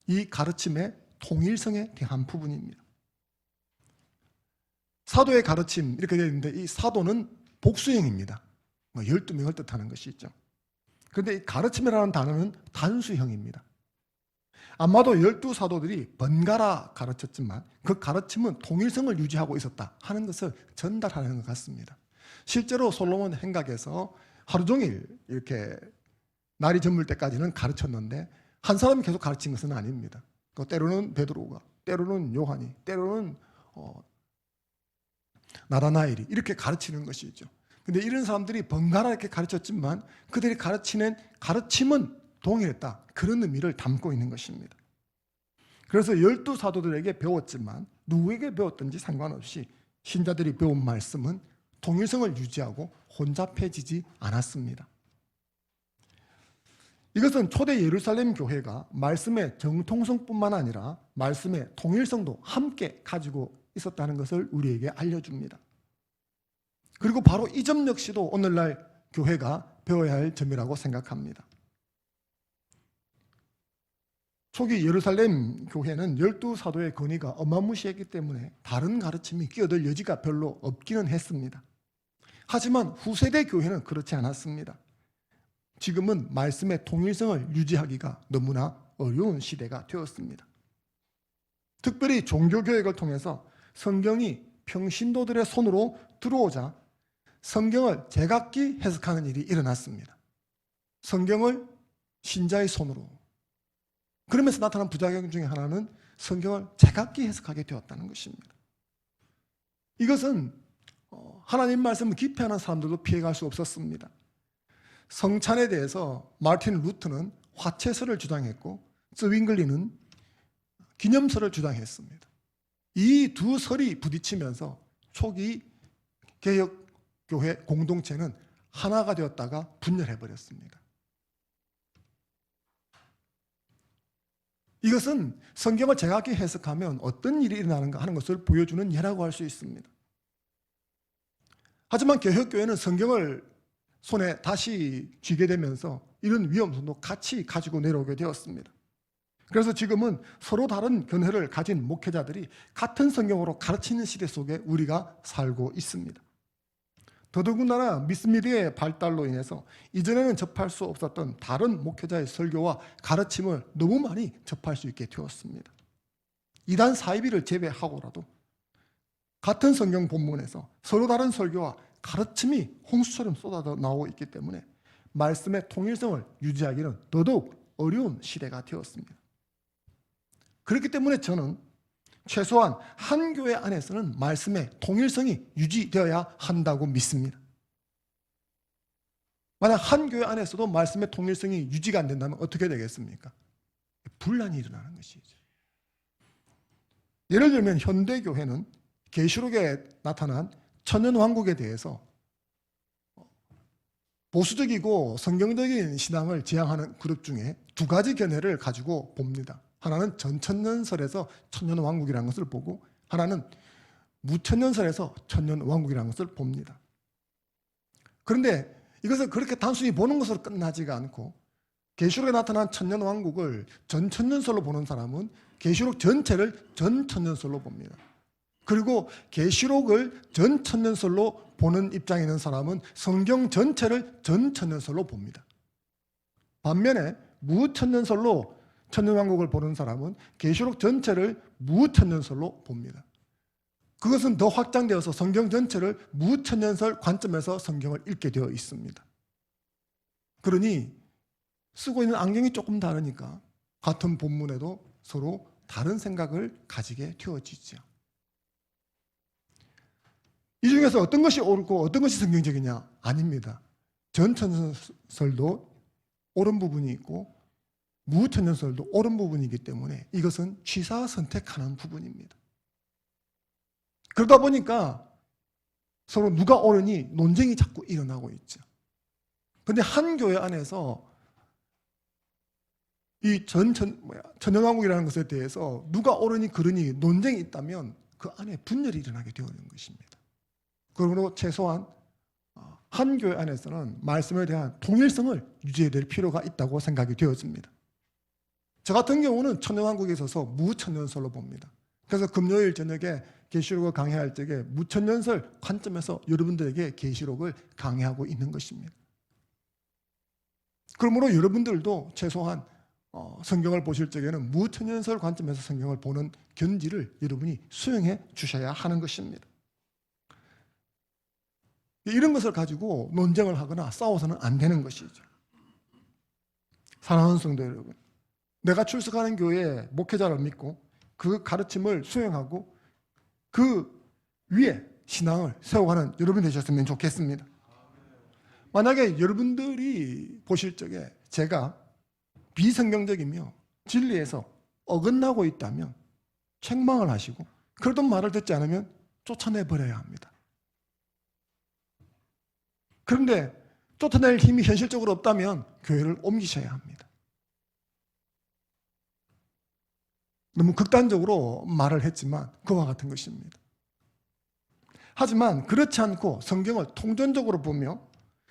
이 가르침의 통일성에 대한 부분입니다. 사도의 가르침 이렇게 되어 있는데 이 사도는 복수형입니다. 12명을 뜻하는 것이 있죠. 그런데 이 가르침이라는 단어는 단수형입니다. 아마도 12사도들이 번갈아 가르쳤지만 그 가르침은 통일성을 유지하고 있었다 하는 것을 전달하는 것 같습니다. 실제로 솔로몬 행각에서 하루 종일 이렇게 날이 저물 때까지는 가르쳤는데 한 사람이 계속 가르친 것은 아닙니다. 때로는 베드로가, 때로는 요한이, 때로는 나다나엘이 이렇게 가르치는 것이죠. 근데 이런 사람들이 번갈아 이렇게 가르쳤지만 그들이 가르치는 가르침은 동일했다. 그런 의미를 담고 있는 것입니다. 그래서 12사도들에게 배웠지만 누구에게 배웠든지 상관없이 신자들이 배운 말씀은 통일성을 유지하고 혼잡해지지 않았습니다. 이것은 초대 예루살렘 교회가 말씀의 정통성뿐만 아니라 말씀의 통일성도 함께 가지고 있었다는 것을 우리에게 알려줍니다. 그리고 바로 이 점 역시도 오늘날 교회가 배워야 할 점이라고 생각합니다. 초기 예루살렘 교회는 12사도의 권위가 어마무시했기 때문에 다른 가르침이 끼어들 여지가 별로 없기는 했습니다. 하지만 후세대 교회는 그렇지 않았습니다. 지금은 말씀의 통일성을 유지하기가 너무나 어려운 시대가 되었습니다. 특별히 종교교역을 통해서 성경이 평신도들의 손으로 들어오자 성경을 제각기 해석하는 일이 일어났습니다. 성경을 신자의 손으로. 그러면서 나타난 부작용 중에 하나는 성경을 제각기 해석하게 되었다는 것입니다. 이것은 하나님 말씀을 기피하는 사람들도 피해갈 수 없었습니다. 성찬에 대해서 마르틴 루터는 화채설을 주장했고 스윙글리는 기념설을 주장했습니다. 이 두 설이 부딪히면서 초기 개혁교회 공동체는 하나가 되었다가 분열해버렸습니다. 이것은 성경을 제각기 해석하면 어떤 일이 일어나는가 하는 것을 보여주는 예라고 할 수 있습니다. 하지만 개혁교회는 성경을 손에 다시 쥐게 되면서 이런 위험성도 같이 가지고 내려오게 되었습니다. 그래서 지금은 서로 다른 견해를 가진 목회자들이 같은 성경으로 가르치는 시대 속에 우리가 살고 있습니다. 더더군다나 미스미디어의 발달로 인해서 이전에는 접할 수 없었던 다른 목회자의 설교와 가르침을 너무 많이 접할 수 있게 되었습니다. 이단 사이비를 제외하고라도 같은 성경 본문에서 서로 다른 설교와 가르침이 홍수처럼 쏟아져 나오고 있기 때문에 말씀의 통일성을 유지하기는 더더욱 어려운 시대가 되었습니다. 그렇기 때문에 저는 최소한 한 교회 안에서는 말씀의 통일성이 유지되어야 한다고 믿습니다. 만약 한 교회 안에서도 말씀의 통일성이 유지가 안 된다면 어떻게 되겠습니까? 분란이 일어나는 것이죠. 예를 들면 현대교회는 계시록에 나타난 천년왕국에 대해서 보수적이고 성경적인 신앙을 지향하는 그룹 중에 두 가지 견해를 가지고 봅니다. 하나는 전천년설에서 천년왕국이라는 것을 보고 하나는 무천년설에서 천년왕국이라는 것을 봅니다. 그런데 이것을 그렇게 단순히 보는 것으로 끝나지가 않고 계시록에 나타난 천년왕국을 전천년설로 보는 사람은 계시록 전체를 전천년설로 봅니다. 그리고 계시록을 전천년설로 보는 입장에 있는 사람은 성경 전체를 전천년설로 봅니다. 반면에 무천년설로 천년왕국을 보는 사람은 계시록 전체를 무천년설로 봅니다. 그것은 더 확장되어서 성경 전체를 무천년설 관점에서 성경을 읽게 되어 있습니다. 그러니 쓰고 있는 안경이 조금 다르니까 같은 본문에도 서로 다른 생각을 가지게 되어지죠. 이 중에서 어떤 것이 옳고 어떤 것이 성경적이냐? 아닙니다. 전천년설도 옳은 부분이 있고 무천년설도 옳은 부분이기 때문에 이것은 취사 선택하는 부분입니다. 그러다 보니까 서로 누가 옳으니 논쟁이 자꾸 일어나고 있죠. 그런데 한 교회 안에서 이 천년왕국이라는 것에 대해서 누가 옳으니 그르니 논쟁이 있다면 그 안에 분열이 일어나게 되는 것입니다. 그러므로 최소한 한 교회 안에서는 말씀에 대한 통일성을 유지해야 될 필요가 있다고 생각이 되어집니다. 저 같은 경우는 천년왕국에 있어서 무천년설로 봅니다. 그래서 금요일 저녁에 계시록을 강해할 적에 무천년설 관점에서 여러분들에게 계시록을 강해하고 있는 것입니다. 그러므로 여러분들도 최소한 성경을 보실 적에는 무천년설 관점에서 성경을 보는 견지를 여러분이 수용해 주셔야 하는 것입니다. 이런 것을 가지고 논쟁을 하거나 싸워서는 안 되는 것이죠. 사랑하는 성도 여러분, 내가 출석하는 교회의 목회자를 믿고 그 가르침을 수용하고 그 위에 신앙을 세워가는 여러분이 되셨으면 좋겠습니다. 만약에 여러분들이 보실 적에 제가 비성경적이며 진리에서 어긋나고 있다면 책망을 하시고 그러던 말을 듣지 않으면 쫓아내버려야 합니다. 그런데 쫓아낼 힘이 현실적으로 없다면 교회를 옮기셔야 합니다. 너무 극단적으로 말을 했지만 그와 같은 것입니다. 하지만 그렇지 않고 성경을 통전적으로 보며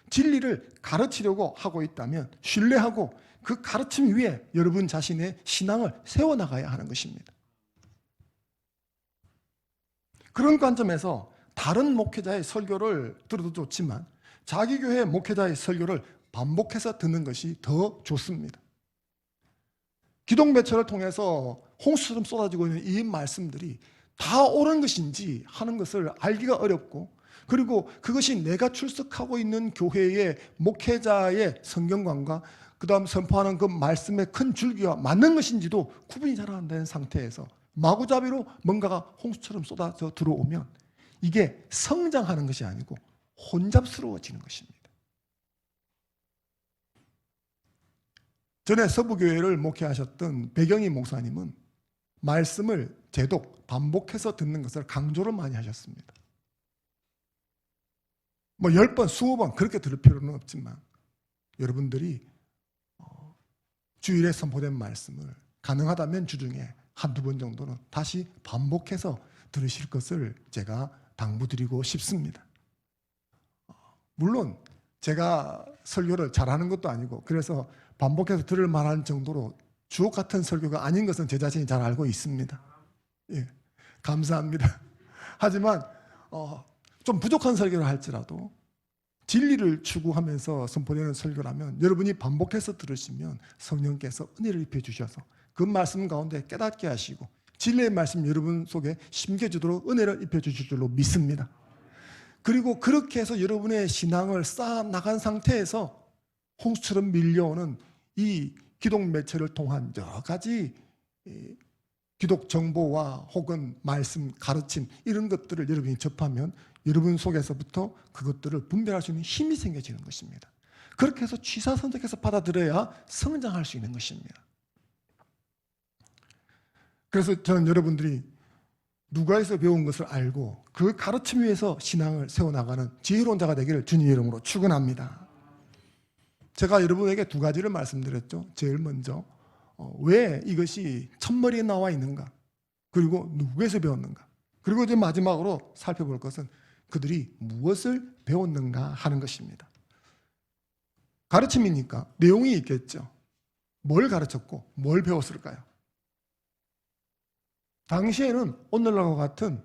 진리를 가르치려고 하고 있다면 신뢰하고 그 가르침 위에 여러분 자신의 신앙을 세워나가야 하는 것입니다. 그런 관점에서 다른 목회자의 설교를 들어도 좋지만 자기 교회 목회자의 설교를 반복해서 듣는 것이 더 좋습니다. 기독매체를 통해서 홍수처럼 쏟아지고 있는 이 말씀들이 다 옳은 것인지 하는 것을 알기가 어렵고, 그리고 그것이 내가 출석하고 있는 교회의 목회자의 성경관과 그 다음 선포하는 그 말씀의 큰 줄기와 맞는 것인지도 구분이 잘 안 되는 상태에서 마구잡이로 뭔가가 홍수처럼 쏟아져 들어오면 이게 성장하는 것이 아니고 혼잡스러워지는 것입니다. 전에 서부교회를 목회하셨던 배경희 목사님은 말씀을 제독, 반복해서 듣는 것을 강조를 많이 하셨습니다. 10번, 20번 그렇게 들을 필요는 없지만 여러분들이 주일에 선포된 말씀을 가능하다면 주중에 한두 번 정도는 다시 반복해서 들으실 것을 제가 당부드리고 싶습니다. 물론 제가 설교를 잘하는 것도 아니고 그래서 반복해서 들을 만한 정도로 주옥 같은 설교가 아닌 것은 제 자신이 잘 알고 있습니다. 예, 감사합니다. 하지만 좀 부족한 설교를 할지라도 진리를 추구하면서 선포되는 설교라면 여러분이 반복해서 들으시면 성령께서 은혜를 입혀주셔서 그 말씀 가운데 깨닫게 하시고 진리의 말씀 여러분 속에 심겨주도록 은혜를 입혀주실 줄로 믿습니다. 그리고 그렇게 해서 여러분의 신앙을 쌓아 나간 상태에서 홍수처럼 밀려오는 이 기독 매체를 통한 여러 가지 기독 정보와 혹은 말씀, 가르침 이런 것들을 여러분이 접하면 여러분 속에서부터 그것들을 분별할 수 있는 힘이 생겨지는 것입니다. 그렇게 해서 취사선택해서 받아들여야 성장할 수 있는 것입니다. 그래서 저는 여러분들이 누가에서 배운 것을 알고 그 가르침 위에서 신앙을 세워나가는 지혜로운 자가 되기를 주님의 이름으로 축원합니다. 제가 여러분에게 두 가지를 말씀드렸죠. 제일 먼저 왜 이것이 첫머리에 나와 있는가, 그리고 누구에서 배웠는가, 그리고 이제 마지막으로 살펴볼 것은 그들이 무엇을 배웠는가 하는 것입니다. 가르침이니까 내용이 있겠죠. 뭘 가르쳤고 뭘 배웠을까요? 당시에는 오늘날과 같은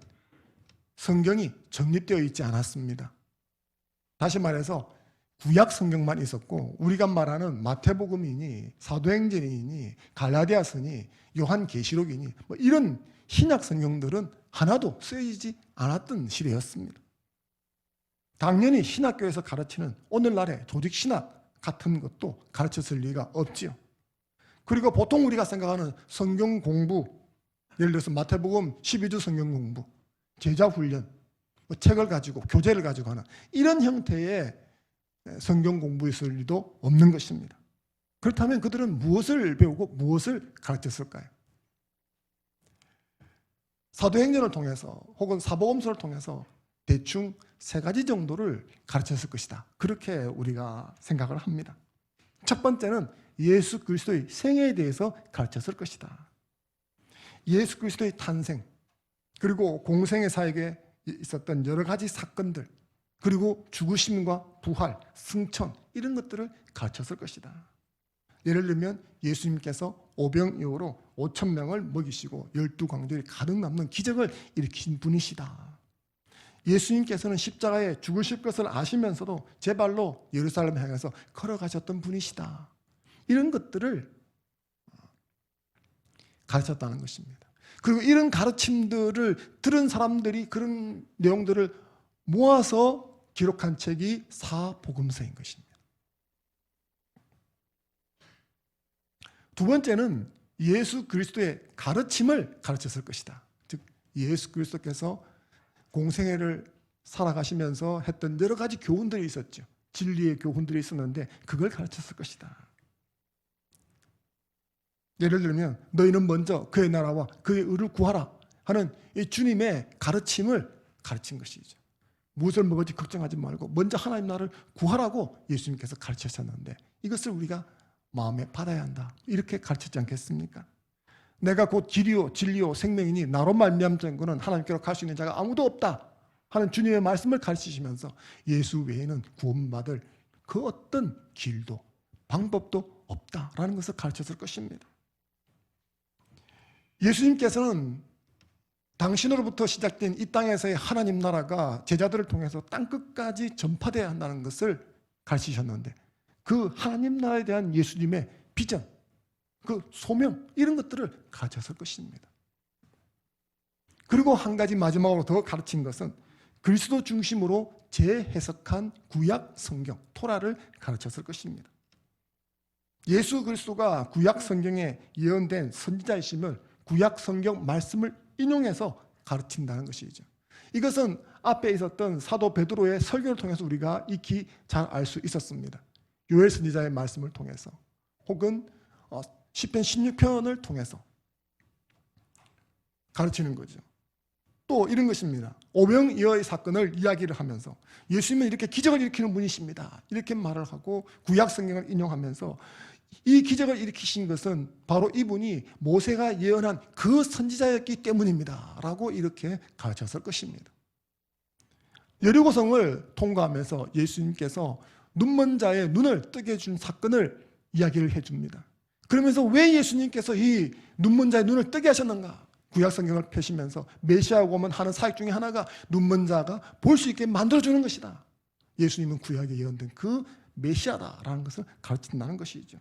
성경이 정립되어 있지 않았습니다. 다시 말해서 구약 성경만 있었고 우리가 말하는 마태복음이니 사도행전이니 갈라디아서니 요한계시록이니 이런 신약 성경들은 하나도 쓰여지지 않았던 시대였습니다. 당연히 신학교에서 가르치는 오늘날의 조직신학 같은 것도 가르쳤을 리가 없지요. 그리고 보통 우리가 생각하는 성경 공부, 예를 들어서 마태복음 12주 성경 공부, 제자훈련, 책을 가지고 교재를 가지고 하는 이런 형태의 성경 공부였을 리도 없는 것입니다. 그렇다면 그들은 무엇을 배우고 무엇을 가르쳤을까요? 사도행전을 통해서 혹은 사복음서를 통해서 대충 세 가지 정도를 가르쳤을 것이다. 그렇게 우리가 생각을 합니다. 첫 번째는 예수 그리스도의 생애에 대해서 가르쳤을 것이다. 예수 그리스도의 탄생, 그리고 공생의 사역에 있었던 여러 가지 사건들, 그리고 죽으심과 부활, 승천 이런 것들을 가르쳤을 것이다. 예를 들면 예수님께서 오병이어로 5,000명을 먹이시고 12광들이 가득 남는 기적을 일으킨 분이시다. 예수님께서는 십자가에 죽으실 것을 아시면서도 제 발로 예루살렘 향해서 걸어가셨던 분이시다. 이런 것들을 가르쳤다는 것입니다. 그리고 이런 가르침들을 들은 사람들이 그런 내용들을 모아서 기록한 책이 사복음서인 것입니다. 두 번째는 예수 그리스도의 가르침을 가르쳤을 것이다. 즉 예수 그리스도께서 공생애를 살아가시면서 했던 여러 가지 교훈들이 있었죠. 진리의 교훈들이 있었는데 그걸 가르쳤을 것이다. 예를 들면 너희는 먼저 그의 나라와 그의 의를 구하라 하는 이 주님의 가르침을 가르친 것이죠. 무엇을 먹을지 걱정하지 말고 먼저 하나님 나라를 구하라고 예수님께서 가르치셨는데 이것을 우리가 마음에 받아야 한다. 이렇게 가르쳤지 않겠습니까? 내가 곧 길이요 진리요 생명이니 나로 말미암는 것은 하나님께로 갈 수 있는 자가 아무도 없다 하는 주님의 말씀을 가르치시면서 예수 외에는 구원받을 그 어떤 길도 방법도 없다라는 것을 가르쳤을 것입니다. 예수님께서는 당신으로부터 시작된 이 땅에서의 하나님 나라가 제자들을 통해서 땅끝까지 전파되어야 한다는 것을 가르치셨는데 그 하나님 나라에 대한 예수님의 비전, 그 소명 이런 것들을 가르쳤을 것입니다. 그리고 한 가지 마지막으로 더 가르친 것은 그리스도 중심으로 재해석한 구약 성경, 토라를 가르쳤을 것입니다. 예수 그리스도가 구약 성경에 예언된 선지자이심을 구약 성경 말씀을 인용해서 가르친다는 것이죠. 이것은 앞에 있었던 사도 베드로의 설교를 통해서 우리가 익히 잘 알 수 있었습니다. 요엘 선지자의 말씀을 통해서 혹은 시편 16편을 통해서 가르치는 거죠. 또 이런 것입니다. 오병이어의 사건을 이야기를 하면서 예수님은 이렇게 기적을 일으키는 분이십니다. 이렇게 말을 하고 구약 성경을 인용하면서 이 기적을 일으키신 것은 바로 이분이 모세가 예언한 그 선지자였기 때문입니다. 라고 이렇게 가르쳤을 것입니다. 여리고성을 통과하면서 예수님께서 눈먼 자의 눈을 뜨게 해준 사건을 이야기를 해줍니다. 그러면서 왜 예수님께서 이 눈먼 자의 눈을 뜨게 하셨는가? 구약 성경을 펴시면서 메시아가 오면 하는 사역 중에 하나가 눈먼 자가 볼 수 있게 만들어주는 것이다. 예수님은 구약에 예언된 그 메시아다라는 것을 가르친다는 것이죠.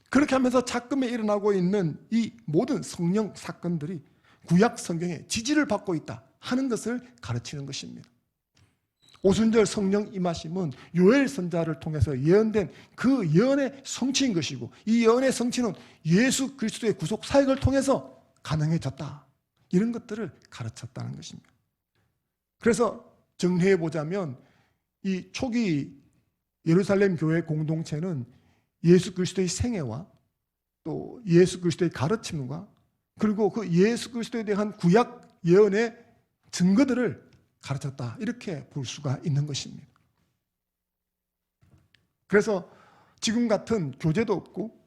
그렇게 하면서 작금에 일어나고 있는 이 모든 성령 사건들이 구약 성경에 지지를 받고 있다 하는 것을 가르치는 것입니다. 오순절 성령 임하심은 요엘 선지자를 통해서 예언된 그 예언의 성취인 것이고 이 예언의 성취는 예수 그리스도의 구속 사역을 통해서 가능해졌다. 이런 것들을 가르쳤다는 것입니다. 그래서 정리해 보자면 이 초기 예루살렘 교회 공동체는 예수 그리스도의 생애와 또 예수 그리스도의 가르침과 그리고 그 예수 그리스도에 대한 구약 예언의 증거들을 가르쳤다. 이렇게 볼 수가 있는 것입니다. 그래서 지금 같은 교재도 없고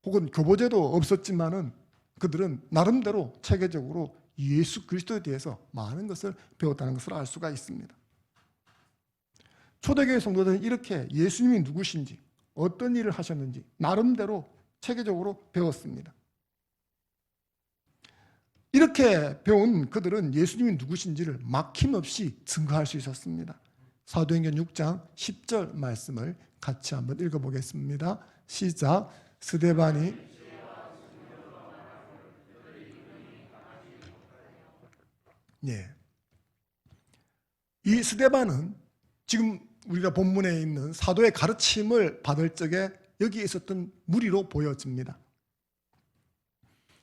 혹은 교보제도 없었지만은 그들은 나름대로 체계적으로 예수 그리스도에 대해서 많은 것을 배웠다는 것을 알 수가 있습니다. 초대교회 성도들은 이렇게 예수님이 누구신지 어떤 일을 하셨는지 나름대로 체계적으로 배웠습니다. 이렇게 배운 그들은 예수님이 누구신지를 막힘없이 증거할 수 있었습니다. 사도행전 6장 10절 말씀을 같이 한번 읽어보겠습니다. 시작. 스데반이 이 스데반은 지금 우리가 본문에 있는 사도의 가르침을 받을 적에 여기에 있었던 무리로 보여집니다.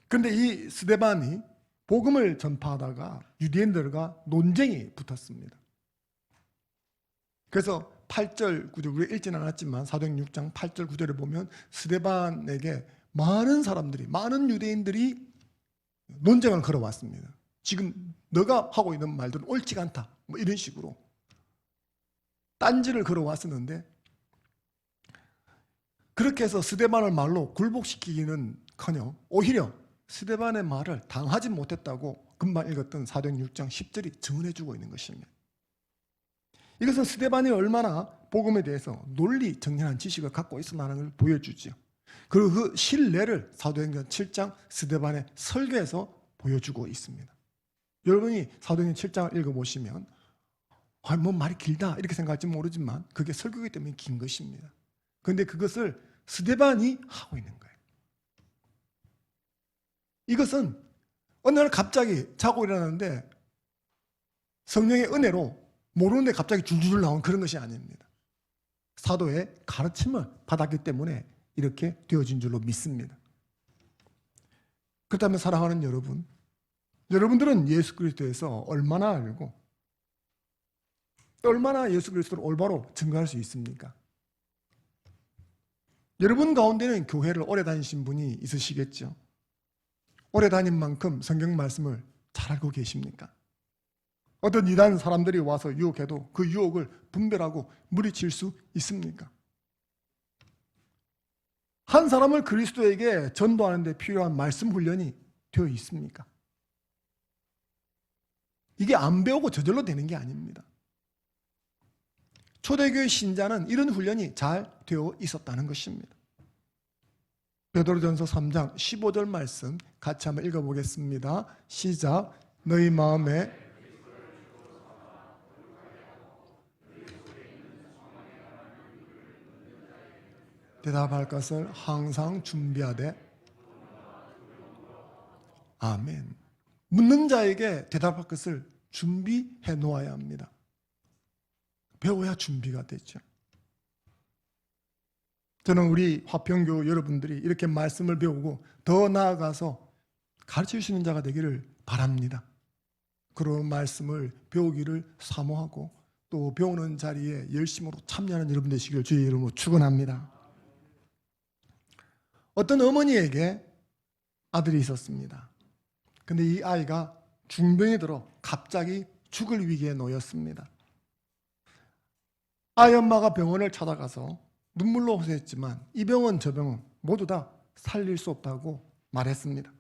그런데 이 스데반이 복음을 전파하다가 유대인들과 논쟁이 붙었습니다. 그래서 8절 9절 우리가 읽지는 않았지만 사도행전 6장 8절 9절에 보면 스데반에게 많은 사람들이 많은 유대인들이 논쟁을 걸어왔습니다. 지금 너가 하고 있는 말들은 옳지가 않다. 뭐 이런 식으로 딴지를 걸어왔었는데 그렇게 해서 스데반을 말로 굴복시키기는커녕 오히려 스데반의 말을 당하지 못했다고 금방 읽었던 사도행전 6장 10절이 증언해주고 있는 것입니다. 이것은 스데반이 얼마나 복음에 대해서 논리 정연한 지식을 갖고 있었다는 걸 보여주죠. 그리고 그 신뢰를 사도행전 7장 스데반의 설교에서 보여주고 있습니다. 여러분이 사도행전 7장을 읽어보시면 뭐 말이 길다 이렇게 생각할지 모르지만 그게 설교이기 때문에 긴 것입니다. 그런데 그것을 스데반이 하고 있는 거예요. 이것은 어느 날 갑자기 자고 일어나는데 성령의 은혜로 모르는데 갑자기 줄줄 나온 그런 것이 아닙니다. 사도의 가르침을 받았기 때문에 이렇게 되어진 줄로 믿습니다. 그렇다면 사랑하는 여러분, 여러분들은 예수 그리스도에서 얼마나 알고 얼마나 예수 그리스도를 올바로 증거할 수 있습니까? 여러분 가운데는 교회를 오래 다니신 분이 있으시겠죠. 오래 다닌 만큼 성경 말씀을 잘 알고 계십니까? 어떤 이단 사람들이 와서 유혹해도 그 유혹을 분별하고 물리칠 수 있습니까? 한 사람을 그리스도에게 전도하는 데 필요한 말씀 훈련이 되어 있습니까? 이게 안 배우고 저절로 되는 게 아닙니다. 초대교회 신자는 이런 훈련이 잘 되어 있었다는 것입니다. 베드로전서 3장 15절 말씀 같이 한번 읽어보겠습니다. 시작. 너희 마음에 대답할 것을 항상 준비하되. 아멘. 묻는 자에게 대답할 것을 준비해 놓아야 합니다. 배워야 준비가 되죠. 저는 우리 화평교 여러분들이 이렇게 말씀을 배우고 더 나아가서 가르칠 수 있는 자가 되기를 바랍니다. 그런 말씀을 배우기를 사모하고 또 배우는 자리에 열심으로 참여하는 여러분 되시기를 주의 이름으로 축원합니다. 어떤 어머니에게 아들이 있었습니다. 근데 이 아이가 중병이 들어 갑자기 죽을 위기에 놓였습니다. 아이 엄마가 병원을 찾아가서 눈물로 호소했지만 이 병은 저 병은 모두 다 살릴 수 없다고 말했습니다.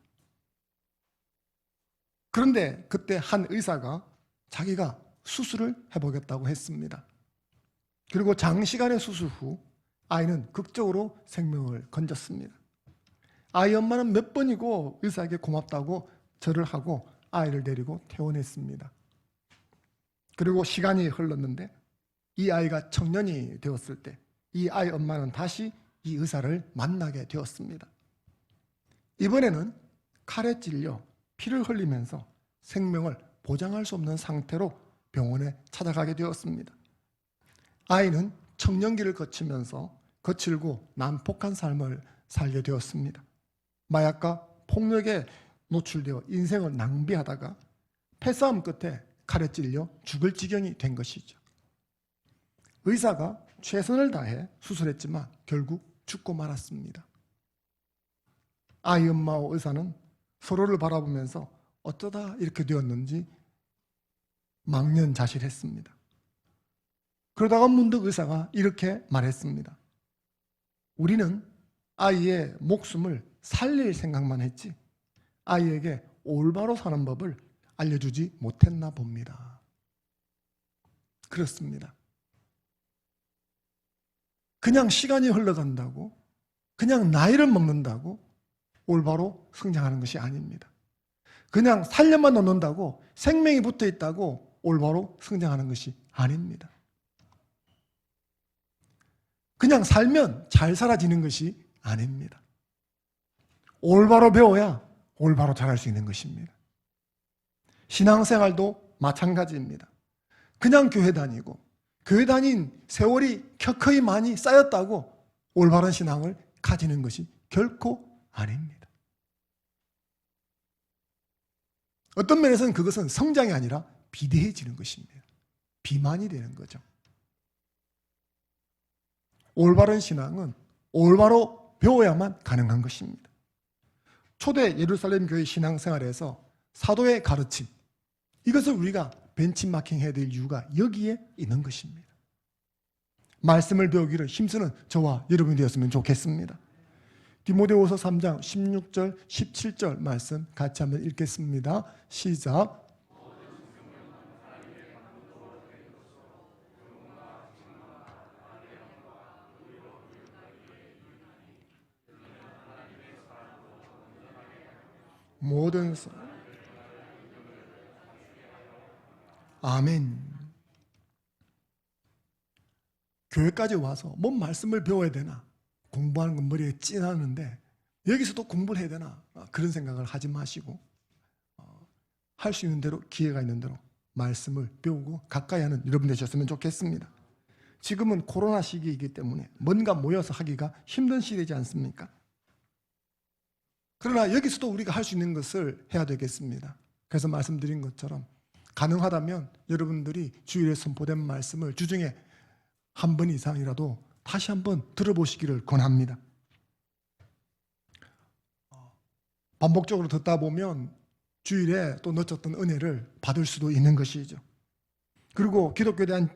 그런데 그때 한 의사가 자기가 수술을 해보겠다고 했습니다. 그리고 장시간의 수술 후 아이는 극적으로 생명을 건졌습니다. 아이 엄마는 몇 번이고 의사에게 고맙다고 절을 하고 아이를 데리고 퇴원했습니다. 그리고 시간이 흘렀는데 이 아이가 청년이 되었을 때 이 아이 엄마는 다시 이 의사를 만나게 되었습니다. 이번에는 칼에 찔려 피를 흘리면서 생명을 보장할 수 없는 상태로 병원에 찾아가게 되었습니다. 아이는 청년기를 거치면서 거칠고 난폭한 삶을 살게 되었습니다. 마약과 폭력에 노출되어 인생을 낭비하다가 패싸움 끝에 칼에 찔려 죽을 지경이 된 것이죠. 의사가 최선을 다해 수술했지만 결국 죽고 말았습니다. 아이 엄마와 의사는 서로를 바라보면서 어쩌다 이렇게 되었는지 망연자실했습니다. 그러다가 문득 의사가 이렇게 말했습니다. 우리는 아이의 목숨을 살릴 생각만 했지 아이에게 올바로 사는 법을 알려주지 못했나 봅니다. 그렇습니다. 그냥 시간이 흘러간다고, 그냥 나이를 먹는다고 올바로 성장하는 것이 아닙니다. 그냥 살려만 놓는다고 생명이 붙어 있다고 올바로 성장하는 것이 아닙니다. 그냥 살면 잘 살아지는 것이 아닙니다. 올바로 배워야 올바로 잘할 수 있는 것입니다. 신앙생활도 마찬가지입니다. 그냥 교회 다니고 교회 다닌 세월이 켜커이 많이 쌓였다고 올바른 신앙을 가지는 것이 결코 아닙니다. 어떤 면에서는 그것은 성장이 아니라 비대해지는 것입니다. 비만이 되는 거죠. 올바른 신앙은 올바로 배워야만 가능한 것입니다. 초대 예루살렘 교회 신앙생활에서 사도의 가르침, 이것을 우리가 벤치마킹 해야 될 이유가 여기에 있는 것입니다. 말씀을 배우기를 힘쓰는 저와 여러분이 되었으면 좋겠습니다. 디모데후서 3장 16절 17절 말씀 같이 한번 읽겠습니다. 시작. 모든 아멘. 교회까지 와서 뭔 말씀을 배워야 되나, 공부하는 건 머리에 찐하는데 여기서도 공부를 해야 되나, 그런 생각을 하지 마시고 할 수 있는 대로, 기회가 있는 대로 말씀을 배우고 가까이 하는 여러분 되셨으면 좋겠습니다. 지금은 코로나 시기이기 때문에 뭔가 모여서 하기가 힘든 시대이지 않습니까? 그러나 여기서도 우리가 할 수 있는 것을 해야 되겠습니다. 그래서 말씀드린 것처럼 가능하다면 여러분들이 주일에 선포된 말씀을 주중에 한 번 이상이라도 다시 한번 들어보시기를 권합니다. 반복적으로 듣다 보면 주일에 또 놓쳤던 은혜를 받을 수도 있는 것이죠. 그리고 기독교에 대한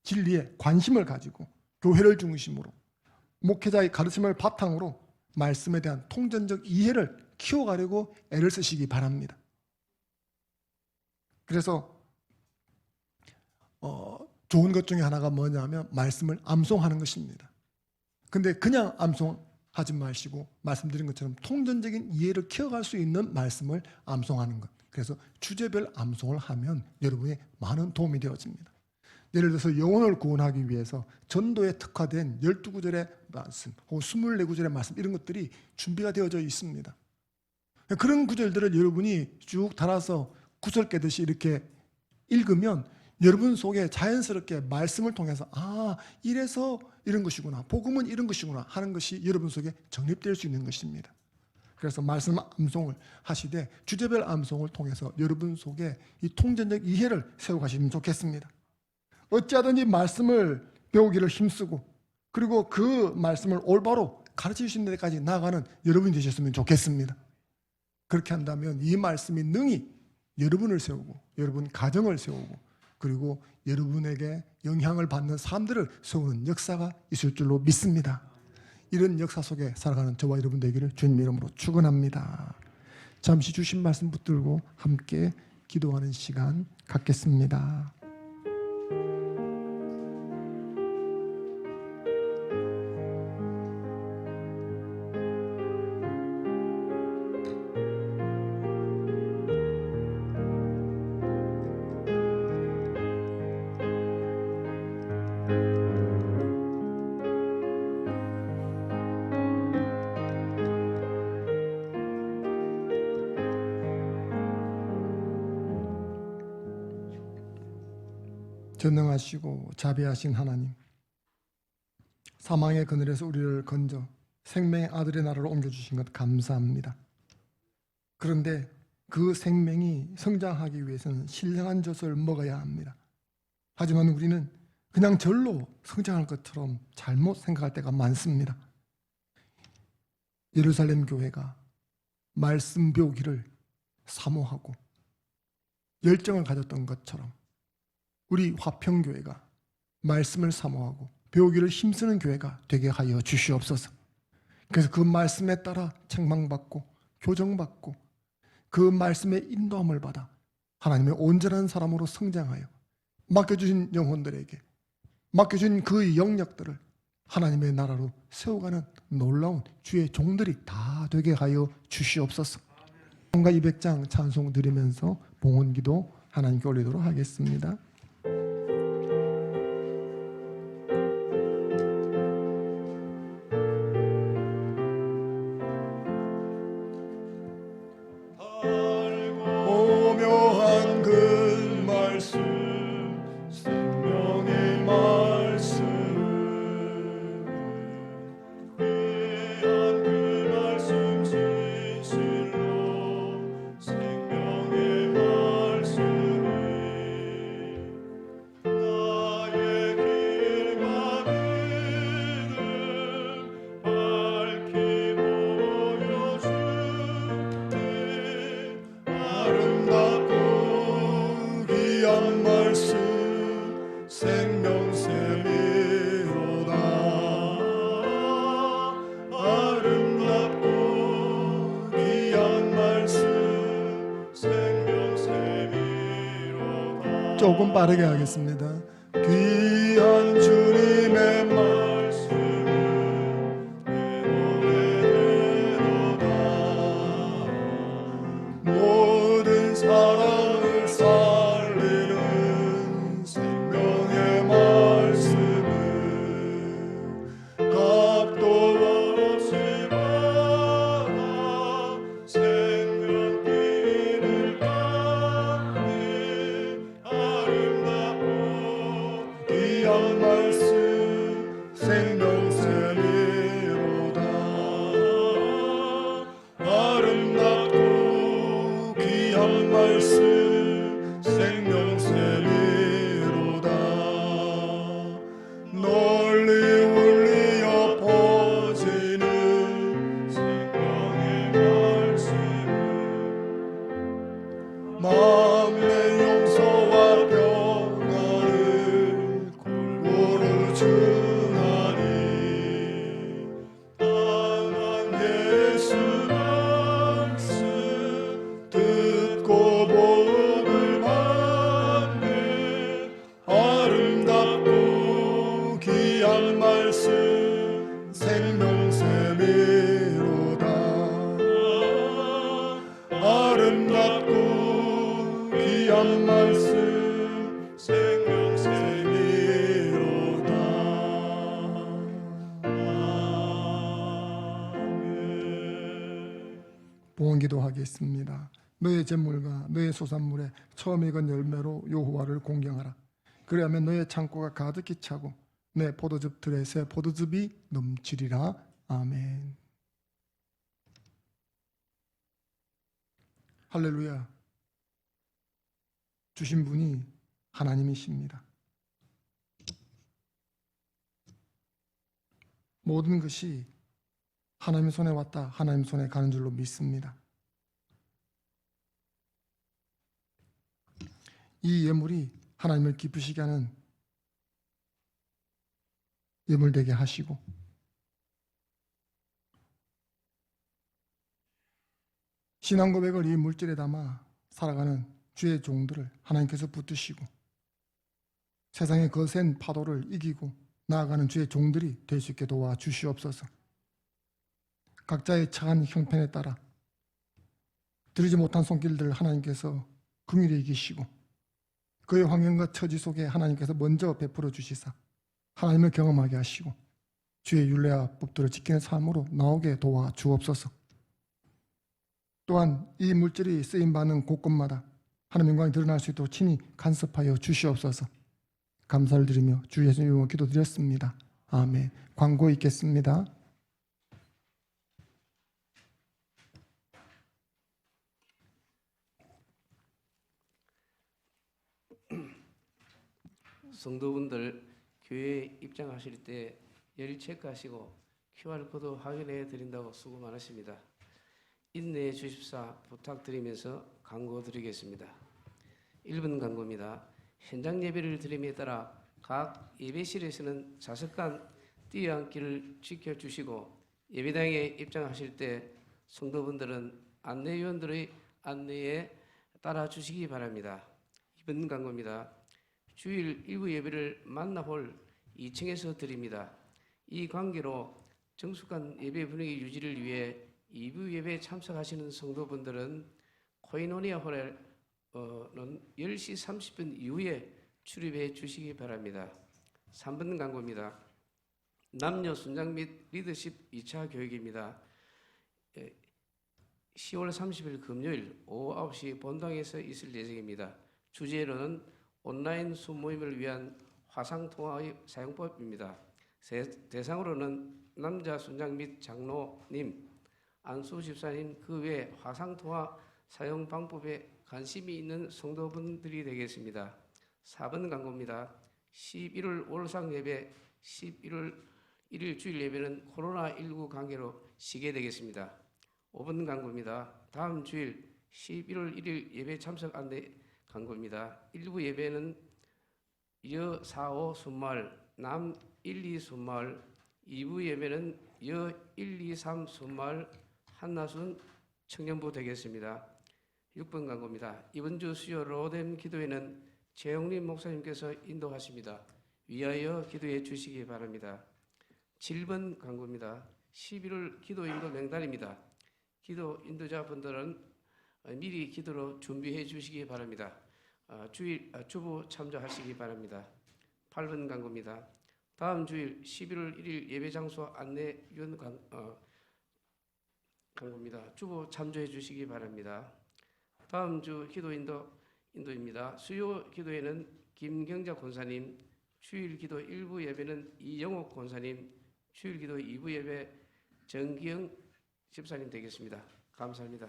진리에 관심을 가지고 교회를 중심으로 목회자의 가르침을 바탕으로 말씀에 대한 통전적 이해를 키워가려고 애를 쓰시기 바랍니다. 그래서 좋은 것 중에 하나가 뭐냐면 말씀을 암송하는 것입니다. 근데 그냥 암송하지 마시고 말씀드린 것처럼 통전적인 이해를 키워갈 수 있는 말씀을 암송하는 것. 그래서 주제별 암송을 하면 여러분이 많은 도움이 되어집니다. 예를 들어서 영혼을 구원하기 위해서 전도에 특화된 12구절의 말씀 혹은 24구절의 말씀 이런 것들이 준비가 되어져 있습니다. 그런 구절들을 여러분이 쭉 달아서 구슬 깨듯이 이렇게 읽으면 여러분 속에 자연스럽게 말씀을 통해서 이래서 이런 것이구나, 복음은 이런 것이구나 하는 것이 여러분 속에 정립될 수 있는 것입니다. 그래서 말씀 암송을 하시되 주제별 암송을 통해서 여러분 속에 이 통전적 이해를 세워가시면 좋겠습니다. 어찌하든지 말씀을 배우기를 힘쓰고 그리고 그 말씀을 올바로 가르치시는 데까지 나아가는 여러분이 되셨으면 좋겠습니다. 그렇게 한다면 이 말씀이 능히 여러분을 세우고 여러분 가정을 세우고 그리고 여러분에게 영향을 받는 사람들을 세우는 역사가 있을 줄로 믿습니다. 이런 역사 속에 살아가는 저와 여러분 되기를 주님 이름으로 축원합니다. 잠시 주신 말씀 붙들고 함께 기도하는 시간 갖겠습니다. 전능하시고 자비하신 하나님, 사망의 그늘에서 우리를 건져 생명의 아들의 나라로 옮겨주신 것 감사합니다. 그런데 그 생명이 성장하기 위해서는 신령한 젖을 먹어야 합니다. 하지만 우리는 그냥 절로 성장할 것처럼 잘못 생각할 때가 많습니다. 예루살렘 교회가 말씀 배우기를 사모하고 열정을 가졌던 것처럼 우리 화평교회가 말씀을 사모하고 배우기를 힘쓰는 교회가 되게 하여 주시옵소서. 그래서 그 말씀에 따라 책망받고 교정받고 그 말씀의 인도함을 받아 하나님의 온전한 사람으로 성장하여 맡겨주신 영혼들에게 맡겨준 그 영역들을 하나님의 나라로 세워가는 놀라운 주의 종들이 다 되게 하여 주시옵소서. 찬송가 200장 찬송 드리면서 봉헌기도 하나님께 올리도록 하겠습니다. 오묘한 그 말씀 생명의 말씀 귀한 그 말씀 진실로 생명의 말씀이 나의 길과 길을 밝히 보여주네. 아름답고 귀한 말씀 생명샘이로다. 아름답고 귀한 말씀 생명샘이로다. 조금 빠르게 하겠습니다. 귀한 주님의 말씀은 내 노래대로다. 모든 사랑을 살리는 생명의 말씀은 값도 없이 받아 생명길을 가네. 아름답고 귀한 말씀 귀한 말씀 생명샘이로다. 아멘. 봉헌기도 하겠습니다. 너의 재물과 너의 소산물에 처음 익은 열매로 여호와를 공경하라. 그리하면 너의 창고가 가득히 차고 내 포도즙 틀에 새 포도즙이 넘치리라. 아멘. 할렐루야. 주신 분이 하나님이십니다. 모든 것이 하나님 손에 왔다 하나님 손에 가는 줄로 믿습니다. 이 예물이 하나님을 기쁘시게 하는 예물 되게 하시고 신앙 고백을 이 물질에 담아 살아가는 주의 종들을 하나님께서 붙드시고 세상의 거센 파도를 이기고 나아가는 주의 종들이 될 수 있게 도와주시옵소서. 각자의 처한 형편에 따라 들이지 못한 손길들을 하나님께서 긍휼히 이기시고 그의 환경과 처지 속에 하나님께서 먼저 베풀어 주시사 하나님을 경험하게 하시고 주의 율례와 법도를 지키는 삶으로 나오게 도와주옵소서. 또한 이 물질이 쓰임받는 곳곳마다 하나님 영광이 드러날 수 있도록 친히 간섭하여 주시옵소서. 감사를 드리며 주 예수님 이름으로 기도드렸습니다. 아멘. 광고 있겠습니다. 성도분들 교회에 입장하실 때 열 체크하시고 QR코드 확인해 드린다고 수고 많으십니다. 인내해 주십사 부탁드리면서 광고 드리겠습니다. 1번 광고입니다. 현장 예배를 드림에 따라 각 예배실에서는 좌석간 뛰어앉기를 지켜주시고 예배당에 입장하실 때 성도분들은 안내위원들의 안내에 따라 주시기 바랍니다. 2번 광고입니다. 주일 일부 예배를 만나볼 2층에서 드립니다. 이 관계로 정숙한 예배 분위기 유지를 위해 2부 예배에 참석하시는 성도분들은 코이노니아 홀에는 10시 30분 이후에 출입해 주시기 바랍니다. 3번 광고입니다. 남녀 순장 및 리더십 2차 교육입니다. 10월 30일 금요일 오후 9시 본당에서 있을 예정입니다. 주제로는 온라인 수모임을 위한 화상통화의 사용법입니다. 대상으로는 남자 순장 및 장로님, 안수 집사님 그 외 화상통화 사용 방법에 관심이 있는 성도분들이 되겠습니다. 4번 광고입니다. 11월 월상 예배, 11월 1일 주일 예배는 코로나19 관계로 쉬게 되겠습니다. 5번 광고입니다. 다음 주일 11월 1일 예배 참석 안내 광고입니다. 1부 예배는 여 4, 5 순마을, 남 1, 2 순마을, 2부 예배는 여 1, 2, 3 순마을, 한나순 청년부 되겠습니다. 6번 광고입니다. 이번 주 수요 로뎀 기도회는 최영림 목사님께서 인도하십니다. 위하여 기도해 주시기 바랍니다. 7번 광고입니다. 11월 기도 인도 명단입니다. 기도 인도자분들은 미리 기도로 준비해 주시기 바랍니다. 주부 참조하시기 바랍니다. 8번 광고입니다. 다음 주일 11월 1일 예배 장소 안내위원 광고입니다. 주부 참조해 주시기 바랍니다. 다음 주 기도 인도입니다. 수요 기도에는 김경자 권사님, 주일 기도 1부 예배는 이영옥 권사님, 주일 기도 2부 예배 정기영 집사님 되겠습니다. 감사합니다.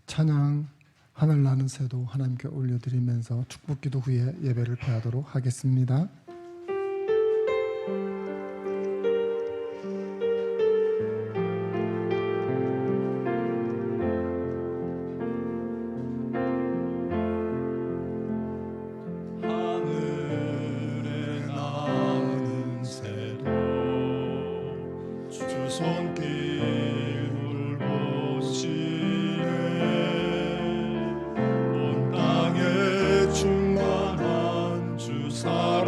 찬양 하늘 나는 새도 하나님께 올려드리면서 축복기도 후에 예배를 폐하도록 하겠습니다. 하늘에 나는 새도 주 손길을 보시네 온 땅에 충만한 주 사랑으로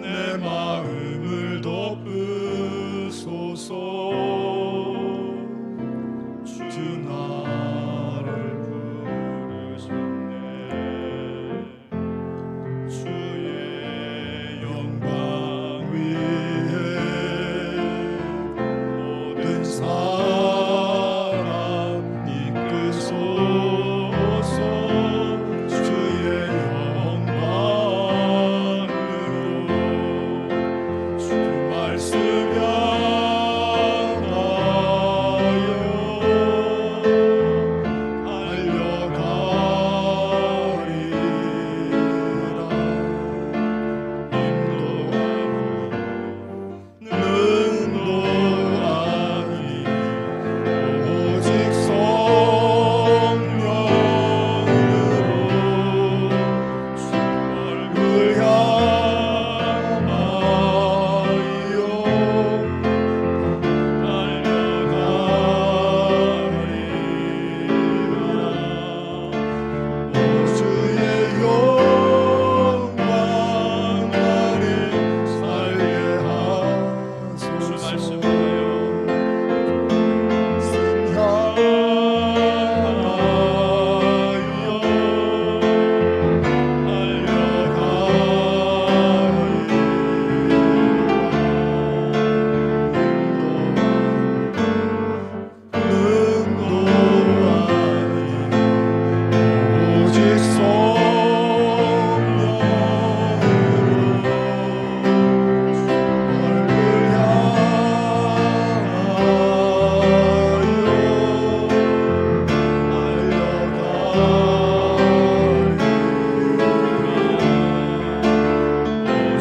내 마음을 덮으소서 주 나를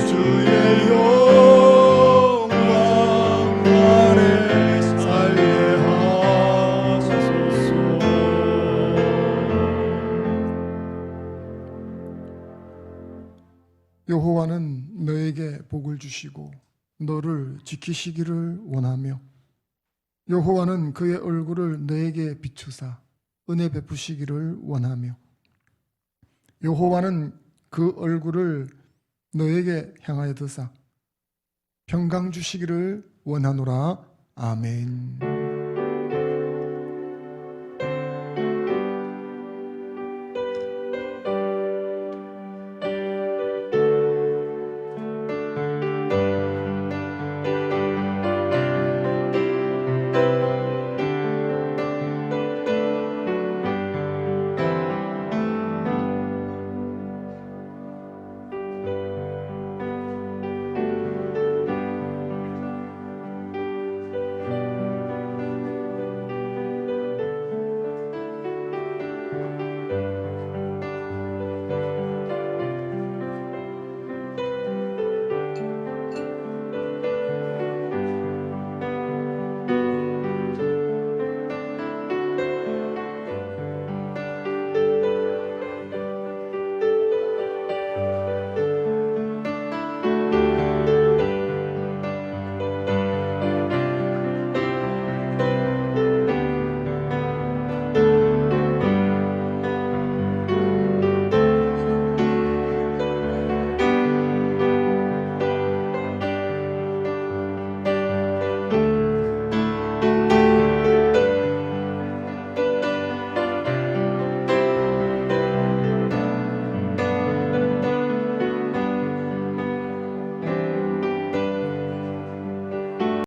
주의 영광 안에 살게 하소서. 여호와는 너에게 복을 주시고 너를 지키시기를 원하며 여호와는 그의 얼굴을 너에게 비추사 은혜 베푸시기를 원하며 여호와는 그 얼굴을 너에게 향하여 드사 평강 주시기를 원하노라. 아멘.